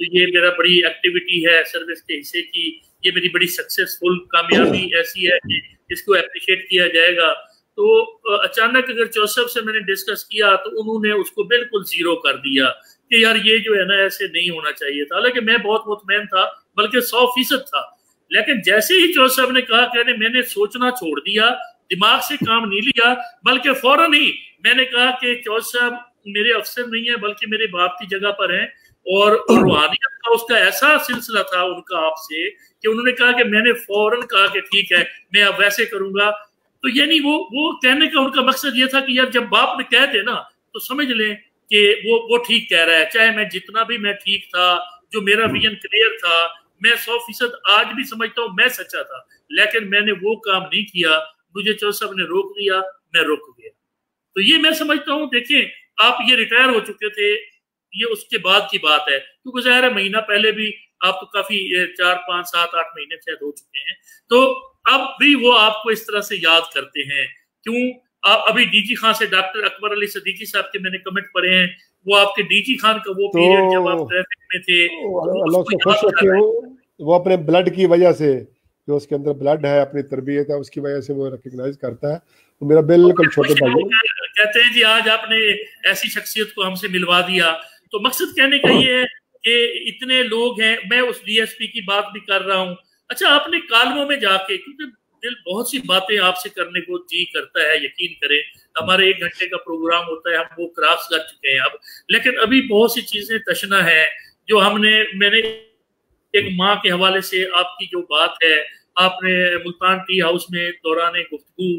تو یہ میرا بڑی ایکٹیویٹی ہے سروس کے حصے کی، یہ میری بڑی سکسیسفل کامیابی ایسی ہے کہ اس کو اپریشیٹ کیا جائے گا۔ تو اچانک اگر چوسف سے میں نے ڈسکس کیا تو انہوں نے اس کو بالکل زیرو کر دیا کہ یار یہ جو ہے نا ایسے نہیں ہونا چاہیے تھا، حالانکہ میں بہت مطمئن تھا، بلکہ 100% تھا۔ لیکن جیسے ہی چوسف صاحب نے کہا کہ میں نے سوچنا چھوڑ دیا، دماغ سے کام نہیں لیا، بلکہ فوراً ہی میں نے کہا کہ چوسف صاحب میرے افسر نہیں ہیں بلکہ میرے باپ کی جگہ پر ہیں، اور روحانیت کا اس کا ایسا سلسلہ تھا ان کا آپ سے کہ انہوں نے کہا کہ میں نے فوراً کہا کہ ٹھیک ہے میں اب ویسے کروں گا۔ تو یعنی وہ کہنے کا ان کا مقصد یہ تھا کہ یار جب باپ نے کہہ دے نا تو سمجھ لیں کہ وہ ٹھیک کہہ رہا ہے، چاہے میں جتنا بھی میں ٹھیک تھا، جو میرا ویژن کلیئر تھا، میں 100% آج بھی سمجھتا ہوں میں سچا تھا، لیکن میں نے وہ کام نہیں کیا، مجھے چوسف صاحب نے روک دیا، میں رک گیا۔ تو یہ میں سمجھتا ہوں، دیکھیں آپ یہ ریٹائر ہو چکے تھے، یہ اس کے بعد کی بات ہے، کیونکہ ظاہر ہے مہینہ پہلے بھی آپ تو کافی 4 5 7 8 مہینے شاید ہو چکے ہیں، تو اب بھی وہ آپ کو اس طرح سے یاد کرتے ہیں۔ کیوں آپ ابھی ڈی جی خان سے ڈاکٹر اکبر علی صدیقی صاحب کے میں نے کمنٹ پڑھے ہیں، وہ آپ کے ڈی جی خان کا وہ پیریڈ جب آپ ٹریفک میں تھے، اللہ سے خوش رکھے، وہ اپنے بلڈ کی وجہ سے، جو اس کے اندر بلڈ ہے، اپنی تربیت ہے، اس کی وجہ سے وہ ریکگنائز کرتا ہے۔ وہ میرا بالکل چھوٹے بھائی کہتے ہیں جی آج آپ نے ایسی شخصیت کو ہم سے ملوا دیا۔ تو مقصد کہنے کا یہ ہے کہ اتنے لوگ ہیں، میں اس ڈی ایس پی کی بات بھی کر رہا ہوں۔ اچھا آپ نے کالموں میں جا کے، کیونکہ دل بہت سی باتیں آپ سے کرنے کو جی کرتا ہے، یقین کریں ہمارے 1 گھنٹے کا پروگرام ہوتا ہے، ہم وہ کراس کر چکے ہیں اب، لیکن ابھی بہت سی چیزیں تشنا ہے جو میں نے ایک ماں کے حوالے سے آپ کی جو بات ہے، آپ نے ملتان ٹی ہاؤس میں دوران گفتگو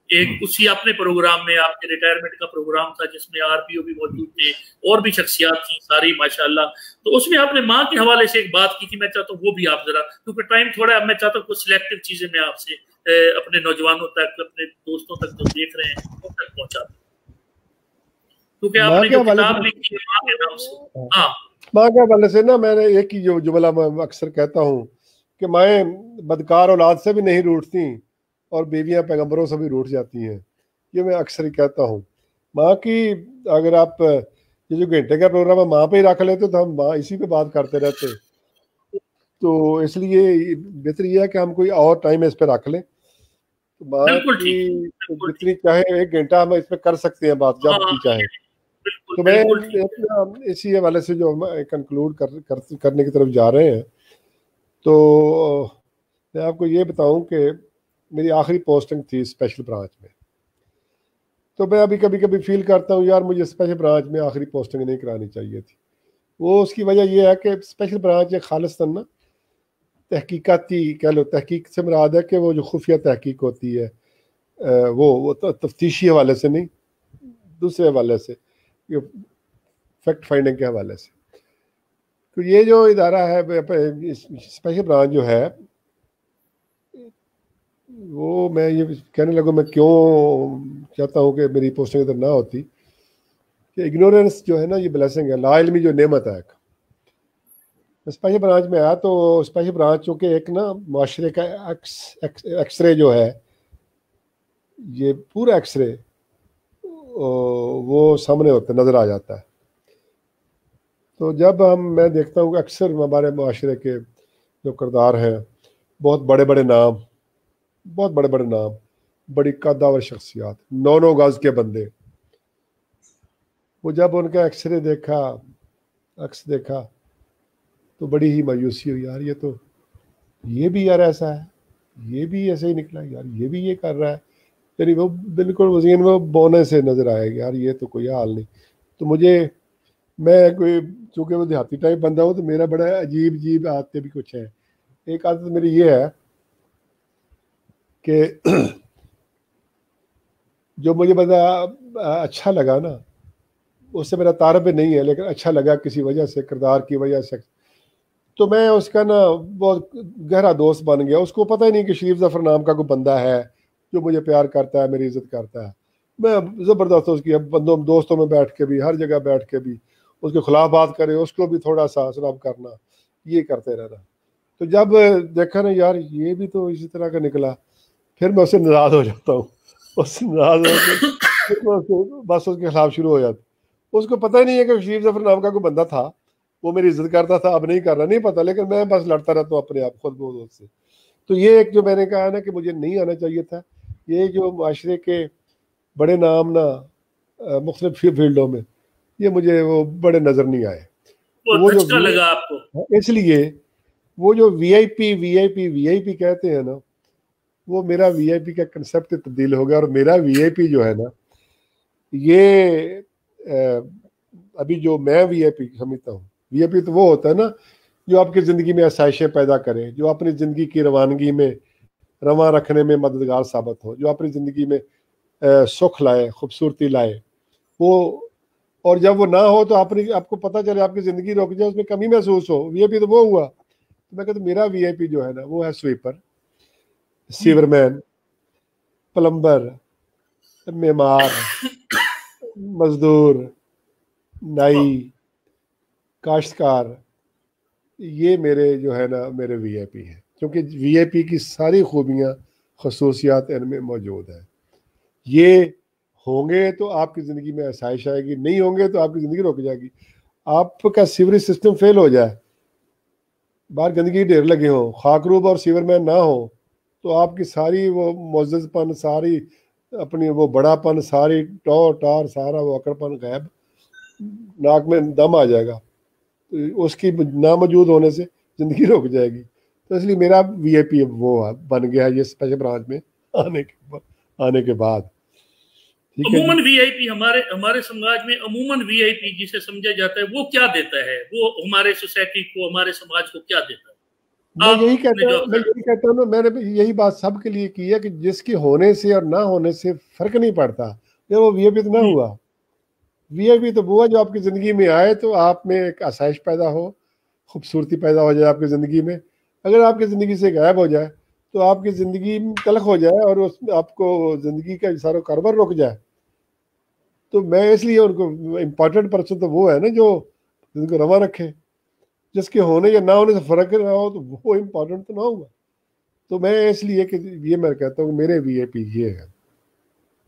ایک اسی اپنے پروگرام میں، آپ کے ریٹائرمنٹ کا پروگرام تھا جس میں آر پی او بھی موجود تھے اور بھی شخصیات تھیں ساری ماشاءاللہ، تو اس میں آپ نے ماں کے حوالے سے ایک بات کی تھی، میں چاہتا ہوں وہ بھی آپ ذرا، کیونکہ ٹائم تھوڑا ہے، میں چاہتا ہوں کچھ سلیکٹو چیزیں میں آپ سے اپنے نوجوانوں تک، اپنے دوستوں تک جو دیکھ رہے ہیں ان تک پہنچا دوں، کیونکہ آپ نے جو کتاب لکھی ہے ماں کے نام سے۔ ہاں ماں کے حوالے سے نا، میں نے ایک ہی جو جملہ میں اکثر کہتا ہوں کہ مائیں بدکار اولاد سے بھی نہیں روٹتی اور بیویاں پیغمبروں سے بھی روٹ جاتی ہیں، یہ میں اکثر ہی کہتا ہوں۔ ماں کی اگر آپ یہ جو گھنٹے کا پروگرام ہے ماں پہ ہی رکھ لیتے تو ہم ماں اسی پہ بات کرتے رہتے، تو اس لیے بہتر یہ ہے کہ ہم کوئی اور ٹائم اس پہ رکھ لیں، ماں کی جتنی چاہے 1 گھنٹہ ہم اس پہ کر سکتے ہیں بات، جب بھی چاہے۔ تو میں اسی حوالے سے جو ہم کنکلوڈ کرنے کی طرف جا رہے ہیں، تو میں آپ کو یہ بتاؤں کہ میری آخری پوسٹنگ تھی اسپیشل برانچ میں، تو میں ابھی کبھی فیل کرتا ہوں یار مجھے اسپیشل برانچ میں آخری پوسٹنگ نہیں کرانی چاہیے تھی۔ وہ اس کی وجہ یہ ہے کہ اسپیشل برانچ ایک خالصتاً نا تحقیقاتی کہہ لو، تحقیق سے مراد ہے کہ وہ جو خفیہ تحقیق ہوتی ہے وہ تفتیشی حوالے سے نہیں، دوسرے حوالے سے، فیکٹ فائنڈنگ کے حوالے سے۔ تو یہ جو ادارہ ہے اسپیشل برانچ جو ہے، وہ میں یہ کہنے لگوں میں کیوں چاہتا ہوں کہ میری پوسٹنگ ادھر نہ ہوتی، کہ اگنورینس جو ہے نا یہ بلیسنگ ہے، لا علمی جو نعمت ہے۔ ایک اسپیشل برانچ میں آیا تو اسپیشل برانچ چونکہ ایک نا معاشرے کا ایکس رے جو ہے، یہ پورا ایکس رے وہ سامنے ہوتا نظر آ جاتا ہے۔ تو جب میں دیکھتا ہوں کہ اکثر ہمارے معاشرے کے جو کردار ہیں، بہت بڑے بڑے نام، بڑی قداور شخصیات، 9 گز کے بندے، وہ جب ان کا ایکس رے دیکھا تو بڑی ہی مایوسی ہوئی، یار یہ بھی یار ایسا ہے، یہ بھی ایسے ہی نکلا یار، یہ بھی یہ کر رہا ہے، یعنی وہ بالکل وزین میں بونے سے نظر آئے گا، یار یہ تو کوئی حال نہیں۔ تو میں کوئی چونکہ وہ دیہاتی ٹائپ بندہ ہوں، تو میرا بڑا عجیب عادتیں بھی کچھ ہیں۔ ایک عادت میری یہ ہے کہ جو مجھے بندہ اچھا لگا نا، اس سے میرا تعارف نہیں ہے، لیکن اچھا لگا کسی وجہ سے، کردار کی وجہ سے، تو میں اس کا نا بہت گہرا دوست بن گیا۔ اس کو پتہ ہی نہیں کہ شریف ظفر نام کا کوئی بندہ ہے جو مجھے پیار کرتا ہے، میری عزت کرتا ہے۔ میں زبردست اس کی دوستوں میں بیٹھ کے بھی، ہر جگہ بیٹھ کے بھی اس کے خلاف بات کرے، اس کو بھی تھوڑا سا سلام کرنا، یہ کرتے رہنا۔ تو جب دیکھا نا یار یہ بھی تو اسی طرح کا نکلا، پھر میں اس سے ناراض ہو جاتا ہوں، اس سے ناراض ہو کے بس اس کے خلاف شروع ہو جاتا۔ اس کو پتہ ہی نہیں ہے کہ شریف ظفر نام کا کوئی بندہ تھا، وہ میری عزت کرتا تھا، اب نہیں کر رہا، نہیں پتا، لیکن میں بس لڑتا رہتا ہوں اپنے آپ خود بخود سے. تو یہ ایک جو میں نے کہا نا کہ مجھے نہیں آنا چاہیے تھا، یہ جو معاشرے کے بڑے نام نا مختلف فیلڈوں میں، یہ مجھے وہ بڑے نظر نہیں آئے. وہ جو لگا آپ کو، اس لیے وہ جو وی آئی پی کہتے ہیں نا، وہ میرا وی آئی پی کا کنسپٹ تبدیل ہو گیا. اور میرا وی آئی پی جو ہے نا، یہ ابھی جو میں وی آئی پی سمجھتا ہوں، وی آئی پی تو وہ ہوتا ہے نا جو آپ کی زندگی میں آسائشیں پیدا کرے، جو اپنی زندگی کی روانگی میں رواں رکھنے میں مددگار ثابت ہو، جو اپنی زندگی میں سکھ لائے، خوبصورتی لائے. وہ اور جب وہ نہ ہو تو آپ کو پتہ چلے، آپ کی زندگی رک جائے، اس میں کمی محسوس ہو. وی آئی پی تو وہ ہوا. تو میں کہتا ہوں میرا وی آئی پی جو ہے نا، وہ ہے سویپر، سیور مین، پلمبر، معمار، مزدور، نائی، کاشتکار. یہ میرے جو ہے نا میرے وی آئی پی ہیں، کیونکہ وی آئی پی کی ساری خوبیاں خصوصیات ان میں موجود ہیں. یہ ہوں گے تو آپ کی زندگی میں آسائش آئے گی، نہیں ہوں گے تو آپ کی زندگی رک جائے گی. آپ کا سیوریج سسٹم فیل ہو جائے، باہر گندگی ڈھیر لگے ہوں، خاکروب اور سیور مین نہ ہو، تو آپ کی ساری وہ معزز پن، ساری اپنی وہ بڑا پن، ساری ٹار سارا وہ اکڑ پن غائب، ناک میں دم آ جائے گا. اس کی ناموجود ہونے سے زندگی رک جائے گی. تو اس لیے میرا وی آئی پی وہ بن گیا ہے یہ اسپیشل برانچ میں آنے کے بعد. عموماً وی آئی پی ہمارے سماج میں عموماً وی آئی پی جسے سمجھا جاتا ہے وہ کیا دیتا ہے، وہ ہمارے سوسائٹی کو، ہمارے سماج کو کیا دیتا ہے؟ میں یہی کہتا ہوں نا، میں نے یہی بات سب کے لیے کی ہے کہ جس کے ہونے سے اور نہ ہونے سے فرق نہیں پڑتا. جب وہ وی آئی پی تو نہ ہوا، وی آئی پی تو وہ جو آپ کی زندگی میں آئے تو آپ میں ایک آسائش پیدا ہو، خوبصورتی پیدا ہو جائے آپ کی زندگی میں. اگر آپ کی زندگی سے غائب ہو جائے تو آپ کی زندگی تلخ ہو جائے اور اس میں آپ کو زندگی کا سارا کاروبار رک جائے. تو میں اس لیے ان کو امپورٹنٹ پرسن تو وہ ہے نا جو جن کو رواں رکھے. جس کے ہونے یا نہ ہونے سے فرق نہ ہو تو وہ امپورٹنٹ تو نہ ہوگا. تو میں اس لیے کہ یہ میں کہتا ہوں میرے وی آئی پی یہ ہے.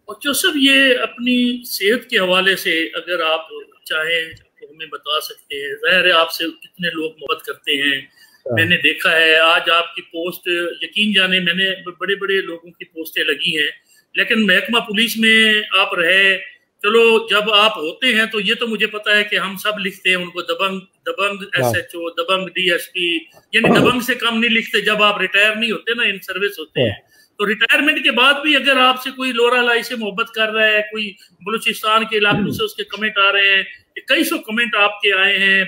اور جوسف، یہ اپنی صحت کے حوالے سے اگر آپ چاہیں تو ہمیں بتا سکتے ہیں. ظاہر ہے آپ سے کتنے لوگ محبت کرتے ہیں، میں نے دیکھا ہے. آج آپ کی پوسٹ، یقین جانے میں نے بڑے بڑے لوگوں کی پوسٹیں لگی ہیں، لیکن محکمہ پولیس میں آپ رہے. چلو جب آپ ہوتے ہیں تو یہ تو مجھے پتا ہے کہ ہم سب لکھتے ہیں ان کو دبنگ ایس ایچ او، دبنگ ڈی ایس پی، یعنی دبنگ سے کم نہیں لکھتے. جب آپ ریٹائر نہیں ہوتے نا، ان سروس ہوتے ہیں، تو ریٹائرمنٹ کے بعد بھی اگر آپ سے کوئی لورا لائی سے محبت کر رہا ہے، کوئی بلوچستان کے علاقوں سے اس کے کمنٹ آ رہے ہیں، کئی سو کمنٹ آپ کے آئے ہیں،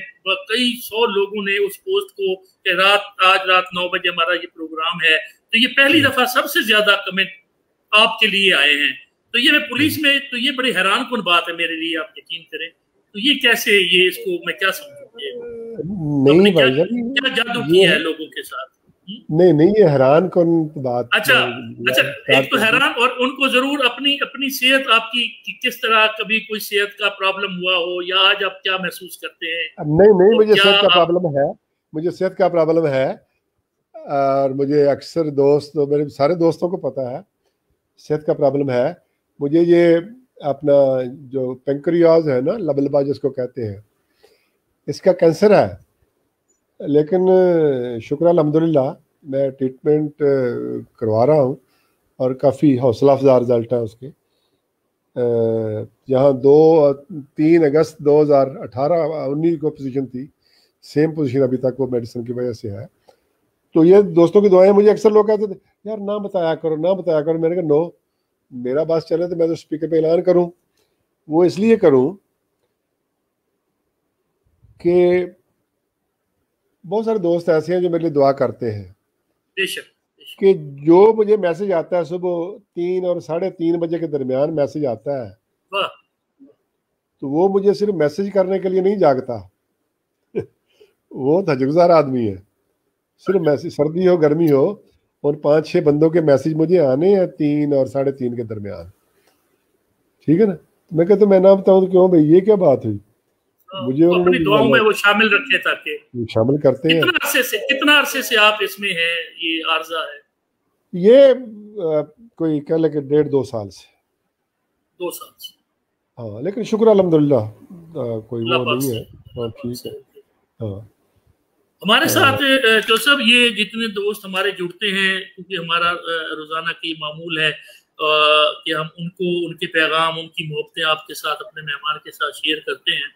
کئی سو لوگوں نے اس پوسٹ کو کہ آج رات 9 بجے ہمارا یہ پروگرام ہے، تو یہ پہلی دفعہ سب سے زیادہ کمنٹ آپ کے لیے آئے ہیں. تو یہ میں پولیس میں، تو یہ بڑی حیران کن بات ہے میرے لیے، آپ یقین کریں. تو یہ کیسے، یہ اس کو میں کیا سمجھوں، نہیں بھائی کیا جادو کیا ہے لوگوں کے ساتھ؟ نہیں یہ حیران کن بات. اچھا ایک تو حیران، اور ان کو ضرور اپنی صحت آپ کی کس طرح، کبھی کوئی صحت کا پرابلم ہوا ہو یا آج آپ کیا محسوس کرتے ہیں؟ نہیں مجھے صحت کا پرابلم ہے، مجھے صحت کا پرابلم ہے. اور مجھے اکثر دوست، میرے سارے دوستوں کو پتہ ہے صحت کا پرابلم ہے. مجھے یہ اپنا جو پینکریاز ہے نا، لبلبا جس کو کہتے ہیں، اس کا کینسر ہے. لیکن شکر الحمدللہ میں ٹریٹمنٹ کروا رہا ہوں اور کافی حوصلہ افزا رزلٹ ہے اس کے. جہاں 3 اگست 2018-19 کو پوزیشن تھی، سیم پوزیشن ابھی تک وہ میڈیسن کی وجہ سے ہے. تو یہ دوستوں کی دعائیں. مجھے اکثر لوگ کہتے تھے یار نہ بتایا کرو نہ بتایا کرو. میں نے کہا نو، میرا بات چلے تو میں تو اسپیکر پہ اعلان کروں. وہ اس لیے کروں کہ بہت سارے دوست ایسے ہیں جو میرے لیے دعا کرتے ہیں. کہ جو مجھے میسج آتا ہے صبح 3 اور 3:30 بجے کے درمیان میسج آتا ہے، تو وہ مجھے صرف میسج کرنے کے لیے نہیں جاگتا. وہ تجربہ آدمی ہے. صرف میسج، سردی ہو گرمی ہو، اور 5-6 بندوں کے میسج مجھے آنے ہیں 3 اور 3:30 کے درمیان. ٹھیک ہے نا. میں کہتا ہوں میں نہ بتاؤں تو کیوں بھائی، یہ کیا بات ہوئی؟ مجھے اپنی دعاؤں میں وہ شامل رکھے تاکہ شامل کرتے ہیں. کتنا عرصے سے آپ اس میں ہیں، یہ عارضہ ہے؟ یہ کوئی کہہ لے کہ 1.5-2 سال سے. 2 سال سے. ہاں، لیکن شکر الحمدللہ کوئی وہ نہیں ہے. ہاں ٹھیک ہے. ہمارے ساتھ جو سب یہ جتنے دوست ہمارے جڑتے ہیں، کیونکہ ہمارا روزانہ کی معمول ہے کہ ہم ان کو ان کے پیغام، ان کی محبتیں آپ کے ساتھ اپنے مہمان کے ساتھ شیئر کرتے ہیں۔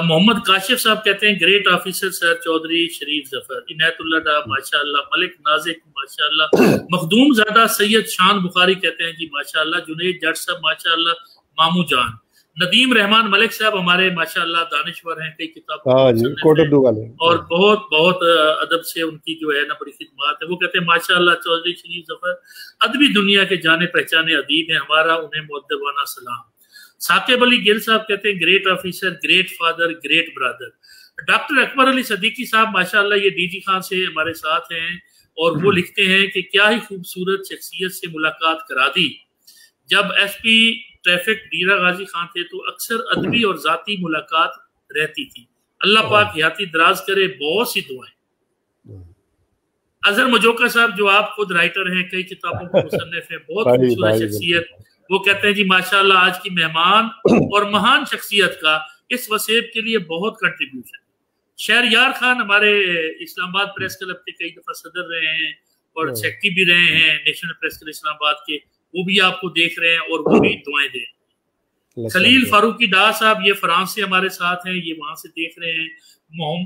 محمد کاشف صاحب کہتے ہیں گریٹ آفیسر سر چودھری شریف ظفر، عنایت اللہ ڈار ماشاء اللہ، ملک نازک ماشاء اللہ، مخدوم زادہ سید شان بخاری کہتے ہیں جی ماشاء اللہ، جنید جٹ صاحب ماشاء اللہ، مامو جان، ندیم رحمان ملک صاحب ہمارے ماشاء اللہ دانشور ہیں، کئی کتابوں اور بہت بہت ادب سے ان کی جو ہے نا بڑی خدمات ہے۔ وہ کہتے ہیں ماشاء اللہ چودھری شریف ظفر ادبی دنیا کے جانے پہچانے ادیب ہیں، ہمارا انہیں مؤدبانہ سلام۔ ثاقب علی گل صاحب کہتے ہیں great officer, great father, great brother. Doctor Akbar Ali Siddiqui sahab ماشاء اللہ یہ ڈی جی خان سے ہمارے ساتھ ہیں، اور وہ لکھتے ہیں کہ کیا ہی خوبصورت شخصیت سے ملاقات کرا دی۔ جب S P traffic Dera Ghazi Khan تھے تو اکثر ادبی اور ذاتی ملاقات رہتی تھی۔ اللہ پاک حیاتی دراز کرے، بہت سی دعائیں۔ اظہر مجوکا صاحب جو آپ خود رائٹر ہیں، کئی کتابوں کے مصنف ہیں، بہت خوبصورت شخصیت، وہ کہتے ہیں جی ماشاءاللہ آج کی مہمان اور مہان شخصیت کا اس وسیب کے لیے بہت کنٹریبیوشن۔ شہریار خان ہمارے اسلام آباد پریس کلب کے کئی دفعہ صدر رہے ہیں اور سیکٹری بھی رہے ہیں نیشنل پریس کلب اسلام آباد کے، وہ بھی آپ کو دیکھ رہے ہیں اور وہ بھی دعائیں دیں۔ خلیل فاروقی ڈار صاحب یہ فرانس سے ہمارے ساتھ ہیں، یہ وہاں سے دیکھ رہے ہیں۔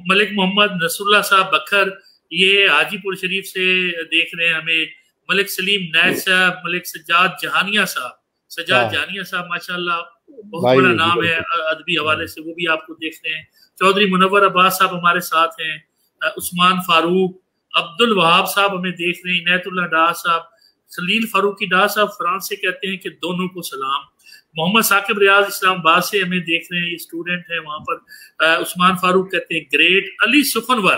ملک محمد نصر اللہ صاحب بکھر یہ حاجی پور شریف سے دیکھ رہے ہیں ہمیں۔ ملک سلیم نیت صاحب، ملک سجاد جہانیہ صاحب، سجاد جہانیہ صاحب ماشاءاللہ بہت بڑا نام ہے ادبی حوالے سے، وہ بھی آپ کو دیکھ رہے ہیں۔ چودھری منور عباس صاحب ہمارے ساتھ ہیں۔ عثمان فاروق، عبد الوہاب صاحب ہمیں دیکھ رہے ہیں۔ عنایت اللہ ڈار صاحب، خلیل فاروقی ڈار صاحب فرانس سے کہتے ہیں کہ دونوں کو سلام۔ محمد ثاقب ریاض اسلام آباد سے ہمیں دیکھ رہے ہیں، یہ اسٹوڈنٹ ہیں وہاں پر۔ عثمان فاروق کہتے ہیں گریٹ۔ علی سخنور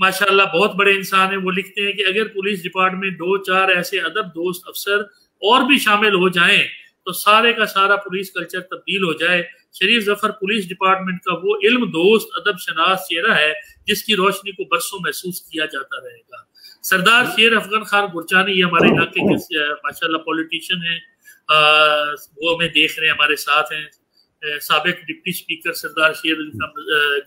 ماشاءاللہ بہت بڑے انسان ہیں، وہ لکھتے ہیں کہ اگر پولیس ڈپارٹمنٹ 2-4 ایسے ادب دوست افسر اور بھی شامل ہو جائیں تو سارے کا سارا پولیس کلچر تبدیل ہو جائے۔ شریف ظفر پولیس ڈپارٹمنٹ کا وہ علم دوست ادب شناس چہرہ ہے جس کی روشنی کو برسوں محسوس کیا جاتا رہے گا۔ سردار شیر افغان خان گرچانی یہ ہمارے علاقے کے ماشاءاللہ پولیٹیشین ہیں، وہ ہمیں دیکھ رہے ہیں، ہمارے ساتھ ہیں۔ سابق ڈپٹی اسپیکر سردار شیر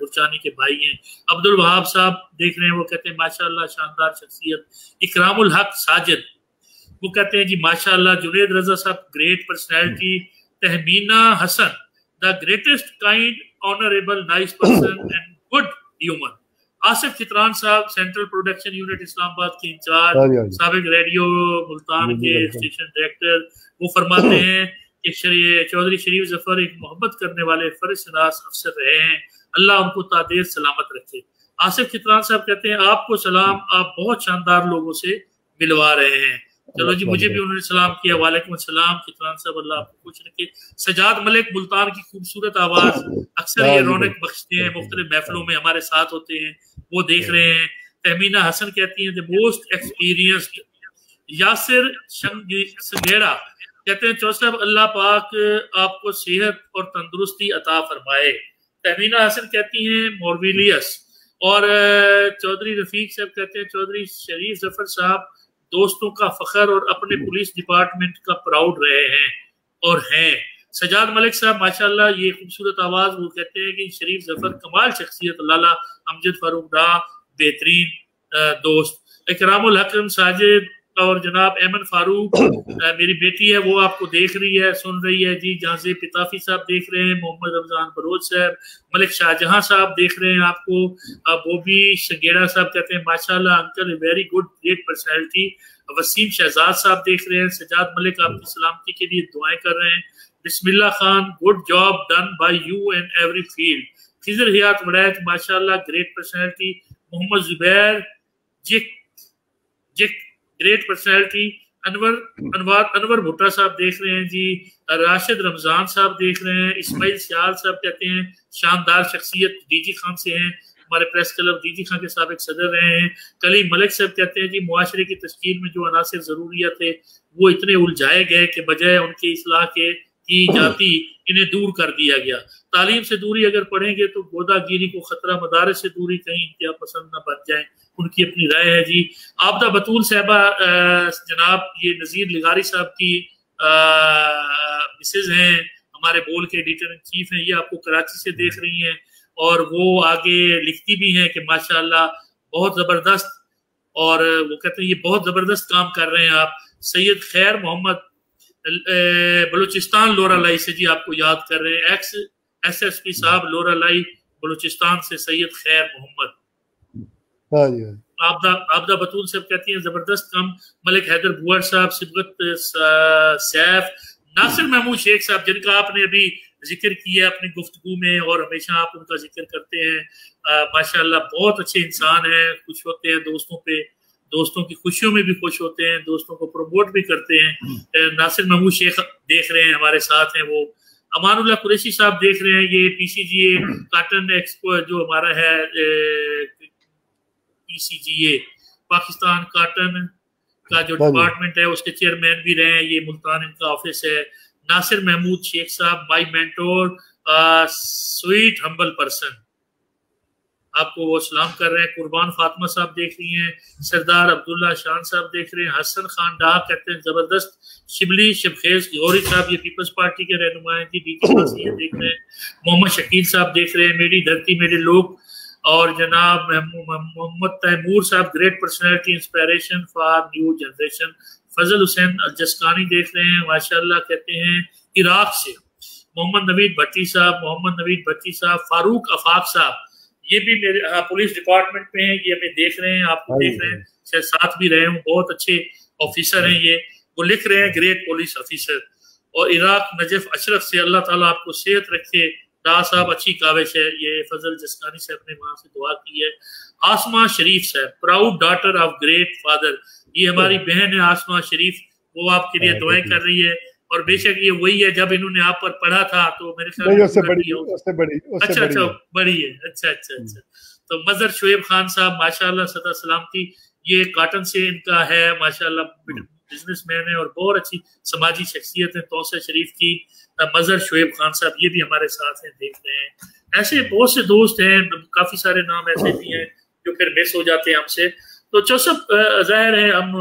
گرچانی کے بھائی ہیں۔ عبد الوہاب صاحب دیکھ رہے ہیں، وہ کہتے ہیں ماشاءاللہ شاندار شخصیت۔ اکرام الحق ساجد وہ کہتے ہیں جی ماشاءاللہ۔ Junaid Raza sahab great personality. Tehmina Hassan the greatest kind honourable nice person and good human. Asif Chitran sahab central production unit اسلام آباد کے انچارج، سابق ریڈیو ملتان کے اسٹیشن ڈائریکٹر، وہ فرماتے ہیں کہ چودھری شریف ظفر ایک محبت کرنے والے فرض شناس افسر رہے ہیں، اللہ ان کو تعدیر سلامت رکھے۔ آصف چتران صاحب کہتے ہیں آپ کو سلام، آپ بہت شاندار لوگوں سے ملوا رہے ہیں۔ چلو جی مجھے بھی انہوں نے سلام کیا، وعلیکم السلام چتران صاحب، اللہ آپ کو خوش رکھے۔ سجاد ملک ملتان کی خوبصورت آواز، اکثر یہ رونق بخشتے ہیں، مختلف محفلوں میں ہمارے ساتھ ہوتے ہیں، وہ دیکھ رہے ہیں۔ تہمینہ حسن کہتی ہیں the most experienced۔ یاسر سنگیڑا کہتے ہیں چودھری صاحب اللہ پاک آپ کو صحت اور تندرستی عطا فرمائے۔ تہمینہ حسن کہتی ہیں مورویلیس۔ اور چودھری رفیق صاحب کہتے ہیں چودھری شریف ظفر صاحب دوستوں کا فخر اور اپنے پولیس ڈپارٹمنٹ کا پراؤڈ رہے ہیں اور ہیں۔ سجاد ملک صاحب ماشاءاللہ یہ خوبصورت آواز، وہ کہتے ہیں کہ شریف ظفر کمال شخصیت، لالا امجد فاروق ڈا بہترین دوست۔ اکرام الحکم ساجد اور جناب ایمن فاروق میری بیٹی ہے، وہ آپ کو دیکھ رہی ہے، سن رہی ہے جی۔ جہاں سے پتافی صاحب دیکھ رہے ہیں، محمد رمضان بروج صاحب، ملک شاہ جہاں صاحب دیکھ رہے ہیں آپ کو۔ بوبی شگیڑا صاحب کہتے ہیں ماشاءاللہ uncle very good great personality. Waseem Shahzad صاحب دیکھ رہے ہیں، سجاد ملک آپ کی سلامتی کے لیے دعائیں کر رہے ہیں۔ Bismillah Khan good job done by you in every field. Khizar Hayat Warraich ماشاءاللہ گریٹ پرسنالٹی۔ محمد زبیر جک گریٹ پرسنالٹی۔ انور بھٹا صاحب دیکھ رہے ہیں جی۔ راشد رمضان صاحب دیکھ رہے ہیں۔ اسماعیل سیال صاحب کہتے ہیں شاندار شخصیت، ڈی جی خان سے ہیں، ہمارے press club D G Khan کے سابق صدر رہے ہیں۔ کلیم ملک صاحب کہتے ہیں جی معاشرے کی تشکیل میں جو عناصر ضروریات تھے وہ اتنے الجھائے گئے کہ بجائے ان کی اصلاح کے کی جاتی انہیں دور کر دیا گیا۔ تعلیم سے دوری اگر پڑھیں گے تو گودا گیری کو خطرہ، مدارس سے دوری کہیں انتہا پسند نہ بن جائیں، ان کی اپنی رائے ہے جی۔ عابدہ بطول صاحبہ جناب یہ نذیر لغاری صاحب کی مسز ہیں، ہمارے بول کے ایڈیٹر ان چیف ہیں، یہ آپ کو کراچی سے دیکھ رہی ہیں۔ اور وہ آگے لکھتی بھی ہیں کہ ماشاءاللہ بہت زبردست، اور وہ کہتے ہیں یہ بہت زبردست کام کر رہے ہیں آپ۔ سید خیر محمد بلوچستان لورا لائی سے جی آپ کو یاد کر رہے ہیں، ایکس ایس ایس پی صاحب لورا لائی بلوچستان سے سید خیر محمد۔ ہاں جی عابدہ بطول صاحب کہتی ہیں زبردست کام۔ ملک حیدر بھوڑ صاحب، سبغت سیف، ناصر محمود شیخ صاحب جن کا آپ نے ابھی ذکر کیا اپنی گفتگو میں اور ہمیشہ آپ ان کا ذکر کرتے ہیں، ماشاءاللہ بہت اچھے انسان ہیں، خوش ہوتے ہیں دوستوں پہ، دوستوں کی خوشیوں میں بھی خوش ہوتے ہیں، دوستوں کو پروموٹ بھی کرتے ہیں۔ ناصر محمود شیخ دیکھ رہے ہیں ہمارے ساتھ ہیں، وہ امان اللہ قریشی صاحب دیکھ رہے ہیں، یہ پی سی جی اے کاٹن ایکسپو جو ہمارا ہے، پی سی جی اے پاکستان کاٹن کا جو ڈپارٹمنٹ ہے اس کے چیئرمین بھی رہے ہیں، یہ ملتان ان کا آفس ہے۔ ناصر محمود شیخ صاحب مائی مینٹور، سویٹ ہمبل پرسن، آپ کو وہ سلام کر رہے ہیں۔ قربان فاطمہ صاحب دیکھ رہی ہیں، سردار عبداللہ شان صاحب دیکھ رہے ہیں، حسن خان ڈاہ کہتے ہیں زبردست، شبلی شبخیز غوری صاحب یہ پیپلز پارٹی کے رہنما ہیں، دیکھ رہے ہیں، محمد شکیل صاحب دیکھ رہے ہیں، میری دھرتی میرے لوگ، اور جناب محمد تیمور صاحب great personality inspiration for new generation. فضل حسین الجسکانی دیکھ رہے ہیں ماشاءاللہ، کہتے ہیں عراق سے۔ محمد نوید بھٹی صاحب، فاروق افاق صاحب یہ بھی میرے پولیس ڈپارٹمنٹ میں ہیں، یہ ہمیں دیکھ رہے ہیں، آپ کو دیکھ رہے ہیں، شاید ساتھ بھی رہے ہوں، بہت اچھے آفیسر ہیں یہ، وہ لکھ رہے ہیں گریٹ پولیس آفیسر۔ اور عراق نجف اشرف سے اللہ تعالیٰ آپ کو صحت رکھے، ڈا صاحب اچھی کاوش ہے، یہ فضل جسکانی صاحب نے وہاں سے دعا کی ہے۔ آسمہ شریف صاحب، proud daughter of great father, یہ ہماری بہن ہے آسمہ شریف، وہ آپ کے لیے دعائیں کر رہی ہے، اور بے شک یہ وہی ہے جب انہوں نے آپ پر پڑھا تھا تو میرے خیال میں اچھا بڑی ہے، اچھا تو مظہر شعیب خان صاحب ماشاءاللہ سدا سلامتی، یہ کاٹن سے ان کا ہے ماشاءاللہ، بزنس مین ہے اور بہت اچھی سماجی شخصیت ہے توسہ شریف کی۔ مظہر شعیب خان صاحب یہ بھی ہمارے ساتھ ہیں، دیکھ رہے ہیں۔ ایسے بہت سے دوست ہیں، کافی سارے نام ایسے بھی ہیں جو پھر مس ہو جاتے ہیں ہم سے۔ تو جوسف ظاہر ہے ہم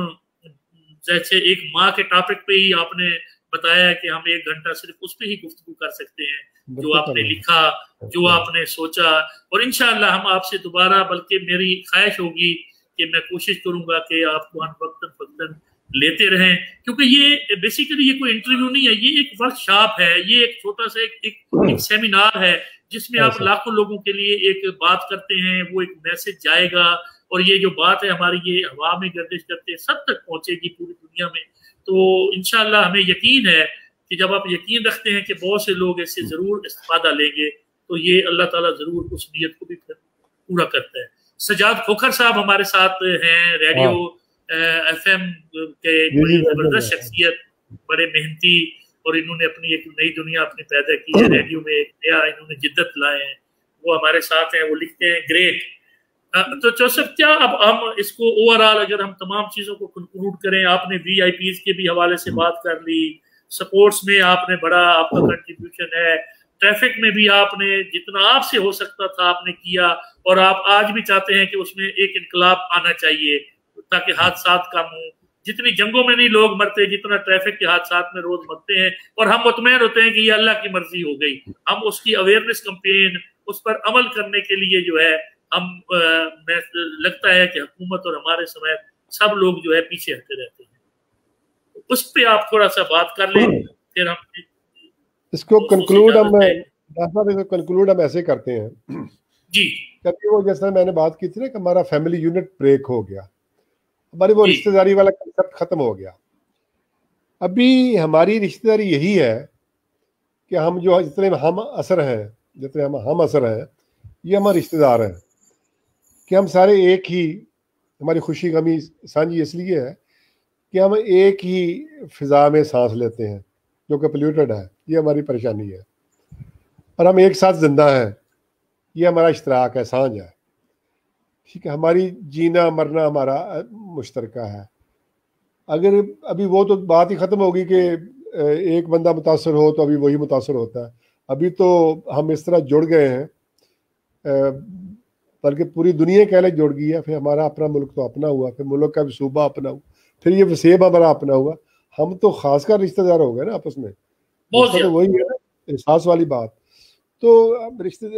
جیسے ایک ماں کے ٹاپک پہ ہی آپ نے بتایا ہے کہ ہم 1 گھنٹہ صرف اس پہ ہی گفتگو کر سکتے ہیں، جو آپ نے لکھا، جو آپ نے سوچا، اور انشاءاللہ ہم آپ سے دوبارہ، بلکہ میری خواہش ہوگی کہ میں کوشش کروں گا کہ آپ کو وقتاً لیتے رہیں، کیونکہ یہ بیسیکلی یہ کوئی انٹرویو نہیں ہے، یہ ایک ورک شاپ ہے، یہ ایک چھوٹا سا ایک سیمینار ہے جس میں آپ لاکھوں لوگوں کے لیے ایک بات کرتے ہیں، وہ ایک میسج جائے گا، اور یہ جو بات ہے ہماری یہ ہوا میں گردش کرتے سب تک پہنچے گی پوری دنیا میں۔ تو انشاءاللہ ہمیں یقین ہے کہ جب آپ یقین رکھتے ہیں کہ بہت سے لوگ اس سے ضرور استفادہ لیں گے تو یہ اللہ تعالیٰ ضرور اس نیت کو بھی پورا کرتا ہے۔ سجاد کھوکھر صاحب ہمارے ساتھ ہیں، ریڈیو ایف ایم کے بڑی زبردست شخصیت، بڑے محنتی، اور انہوں نے اپنی ایک نئی دنیا اپنی پیدا کی ہے ریڈیو میں، ایک نیا انہوں نے جدت لائے ہیں، وہ ہمارے ساتھ ہیں، وہ لکھتے ہیں گریٹ۔ تو جوسف کیا اب ہم اس کو اوور آل اگر ہم تمام چیزوں کو کنکلوڈ کریں، آپ نے وی آئی پیز کے بھی حوالے سے بات کر لی، سپورٹس میں آپ نے بڑا آپ کا کنٹریبیوشن ہے، ٹریفک میں بھی آپ نے جتنا آپ سے ہو سکتا تھا آپ نے کیا، اور آپ آج بھی چاہتے ہیں کہ اس میں ایک انقلاب آنا چاہیے تاکہ حادثات کم ہوں۔ جتنی جنگوں میں نہیں لوگ مرتے جتنا ٹریفک کے حادثات میں روز مرتے ہیں، اور ہم مطمئن ہوتے ہیں کہ یہ اللہ کی مرضی ہو گئی۔ ہم اس کی اویئرنیس کمپین، اس پر عمل کرنے کے لیے جو ہے ہم لگتا ہے کہ حکومت اور ہمارے سمیت سب لوگ جو ہے پیچھے ہٹے رہتے ہیں، اس پہ آپ تھوڑا سا بات کر لیں، پھر ہم اس کو کنکلوڈ ہم ایسے کرتے ہیں جی۔ کبھی وہ جیسا میں نے بات کی تھی نا کہ ہمارا فیملی یونٹ بریک ہو گیا، ہماری وہ رشتہ داری والا کنسپٹ ختم ہو گیا۔ ابھی ہماری رشتہ داری یہی ہے کہ ہم جو جتنے ہم اثر ہیں یہ ہمارے رشتہ دار ہیں، کہ ہم سارے ایک ہی، ہماری خوشی غمی سانجھی اس لیے ہے کہ ہم ایک ہی فضا میں سانس لیتے ہیں جو کہ پلیوٹڈ ہے، یہ ہماری پریشانی ہے، اور ہم ایک ساتھ زندہ ہیں، یہ ہمارا اشتراک ہے، سانجھ ہے، ٹھیک ہے، ہماری جینا مرنا ہمارا مشترکہ ہے۔ اگر ابھی وہ تو بات ہی ختم ہوگی کہ ایک بندہ متاثر ہو تو ابھی وہی متاثر ہوتا ہے، ابھی تو ہم اس طرح جڑ گئے ہیں، بلکہ پوری دنیا کہہ لے جڑ گئی ہے، پھر ہمارا اپنا ملک تو اپنا ہوا، پھر ملک کا بھی صوبہ اپنا ہوا، پھر یہ وسیب ہمارا اپنا ہوا، ہم تو خاص کر رشتہ دار ہو گئے نا آپس میں، تو وہی ہے نا احساس والی بات۔ تو رشتے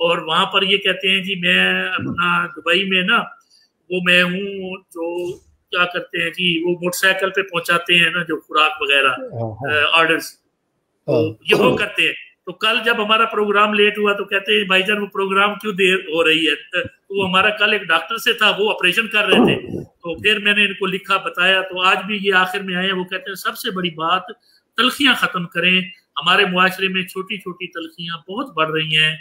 اور وہاں پر یہ کہتے ہیں جی میں اپنا دبئی میں نا وہ میں ہوں جو کیا کرتے ہیں جی وہ موٹر سائیکل پہ پہنچاتے ہیں نا جو خوراک وغیرہ آرڈرز یہ وہ کرتے ہیں. تو کل جب ہمارا پروگرام لیٹ ہوا تو کہتے ہیں بھائی جان وہ پروگرام کیوں دیر ہو رہی ہے؟ تو وہ ہمارا کل ایک ڈاکٹر سے تھا وہ آپریشن کر رہے تھے تو پھر میں نے ان کو لکھا بتایا تو آج بھی یہ آخر میں آئے ہیں. وہ کہتے ہیں سب سے بڑی بات تلخیاں ختم کریں. ہمارے معاشرے میں چھوٹی چھوٹی تلخیاں بہت بڑھ رہی ہیں.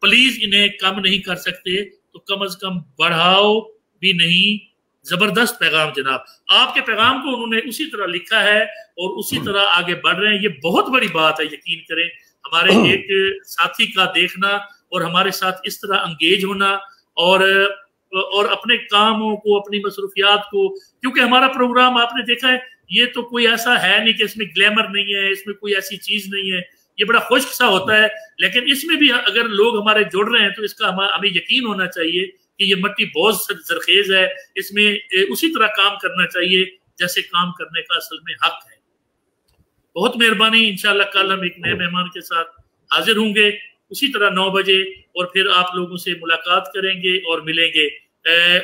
پلیز انہیں کم نہیں کر سکتے تو کم از کم بڑھاؤ بھی نہیں. زبردست پیغام جناب. آپ کے پیغام کو انہوں نے اسی طرح لکھا ہے اور اسی طرح آگے بڑھ رہے ہیں. یہ بہت بڑی بات ہے. یقین کریں ہمارے ایک ساتھی کا دیکھنا اور ہمارے ساتھ اس طرح انگیج ہونا اور اپنے کاموں کو اپنی مصروفیات کو, کیونکہ ہمارا پروگرام آپ نے دیکھا ہے یہ تو کوئی ایسا ہے نہیں کہ اس میں گلیمر نہیں ہے, اس میں کوئی ایسی چیز نہیں ہے, یہ بڑا خشک سا ہوتا ہے. لیکن اس میں بھی اگر لوگ ہمارے جڑ رہے ہیں تو اس کا ہمیں یقین ہونا چاہیے کہ یہ مٹی بہت زرخیز ہے. اس میں اسی طرح کام کرنا چاہیے جیسے کام کرنے کا اصل میں حق ہے. بہت مہربانی. انشاءاللہ کل ہم ایک نئے مہمان کے ساتھ حاضر ہوں گے اسی طرح 9 بجے اور پھر آپ لوگوں سے ملاقات کریں گے اور ملیں گے.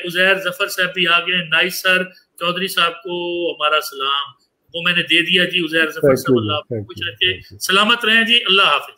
عزیر ظفر صاحب بھی آگے. نائس سر چودھری صاحب کو ہمارا سلام. وہ میں نے دے دیا جی. عزیر ظفر صاحب اللہ آپ کو خوش رکھے, سلامت رہیں جی. اللہ حافظ.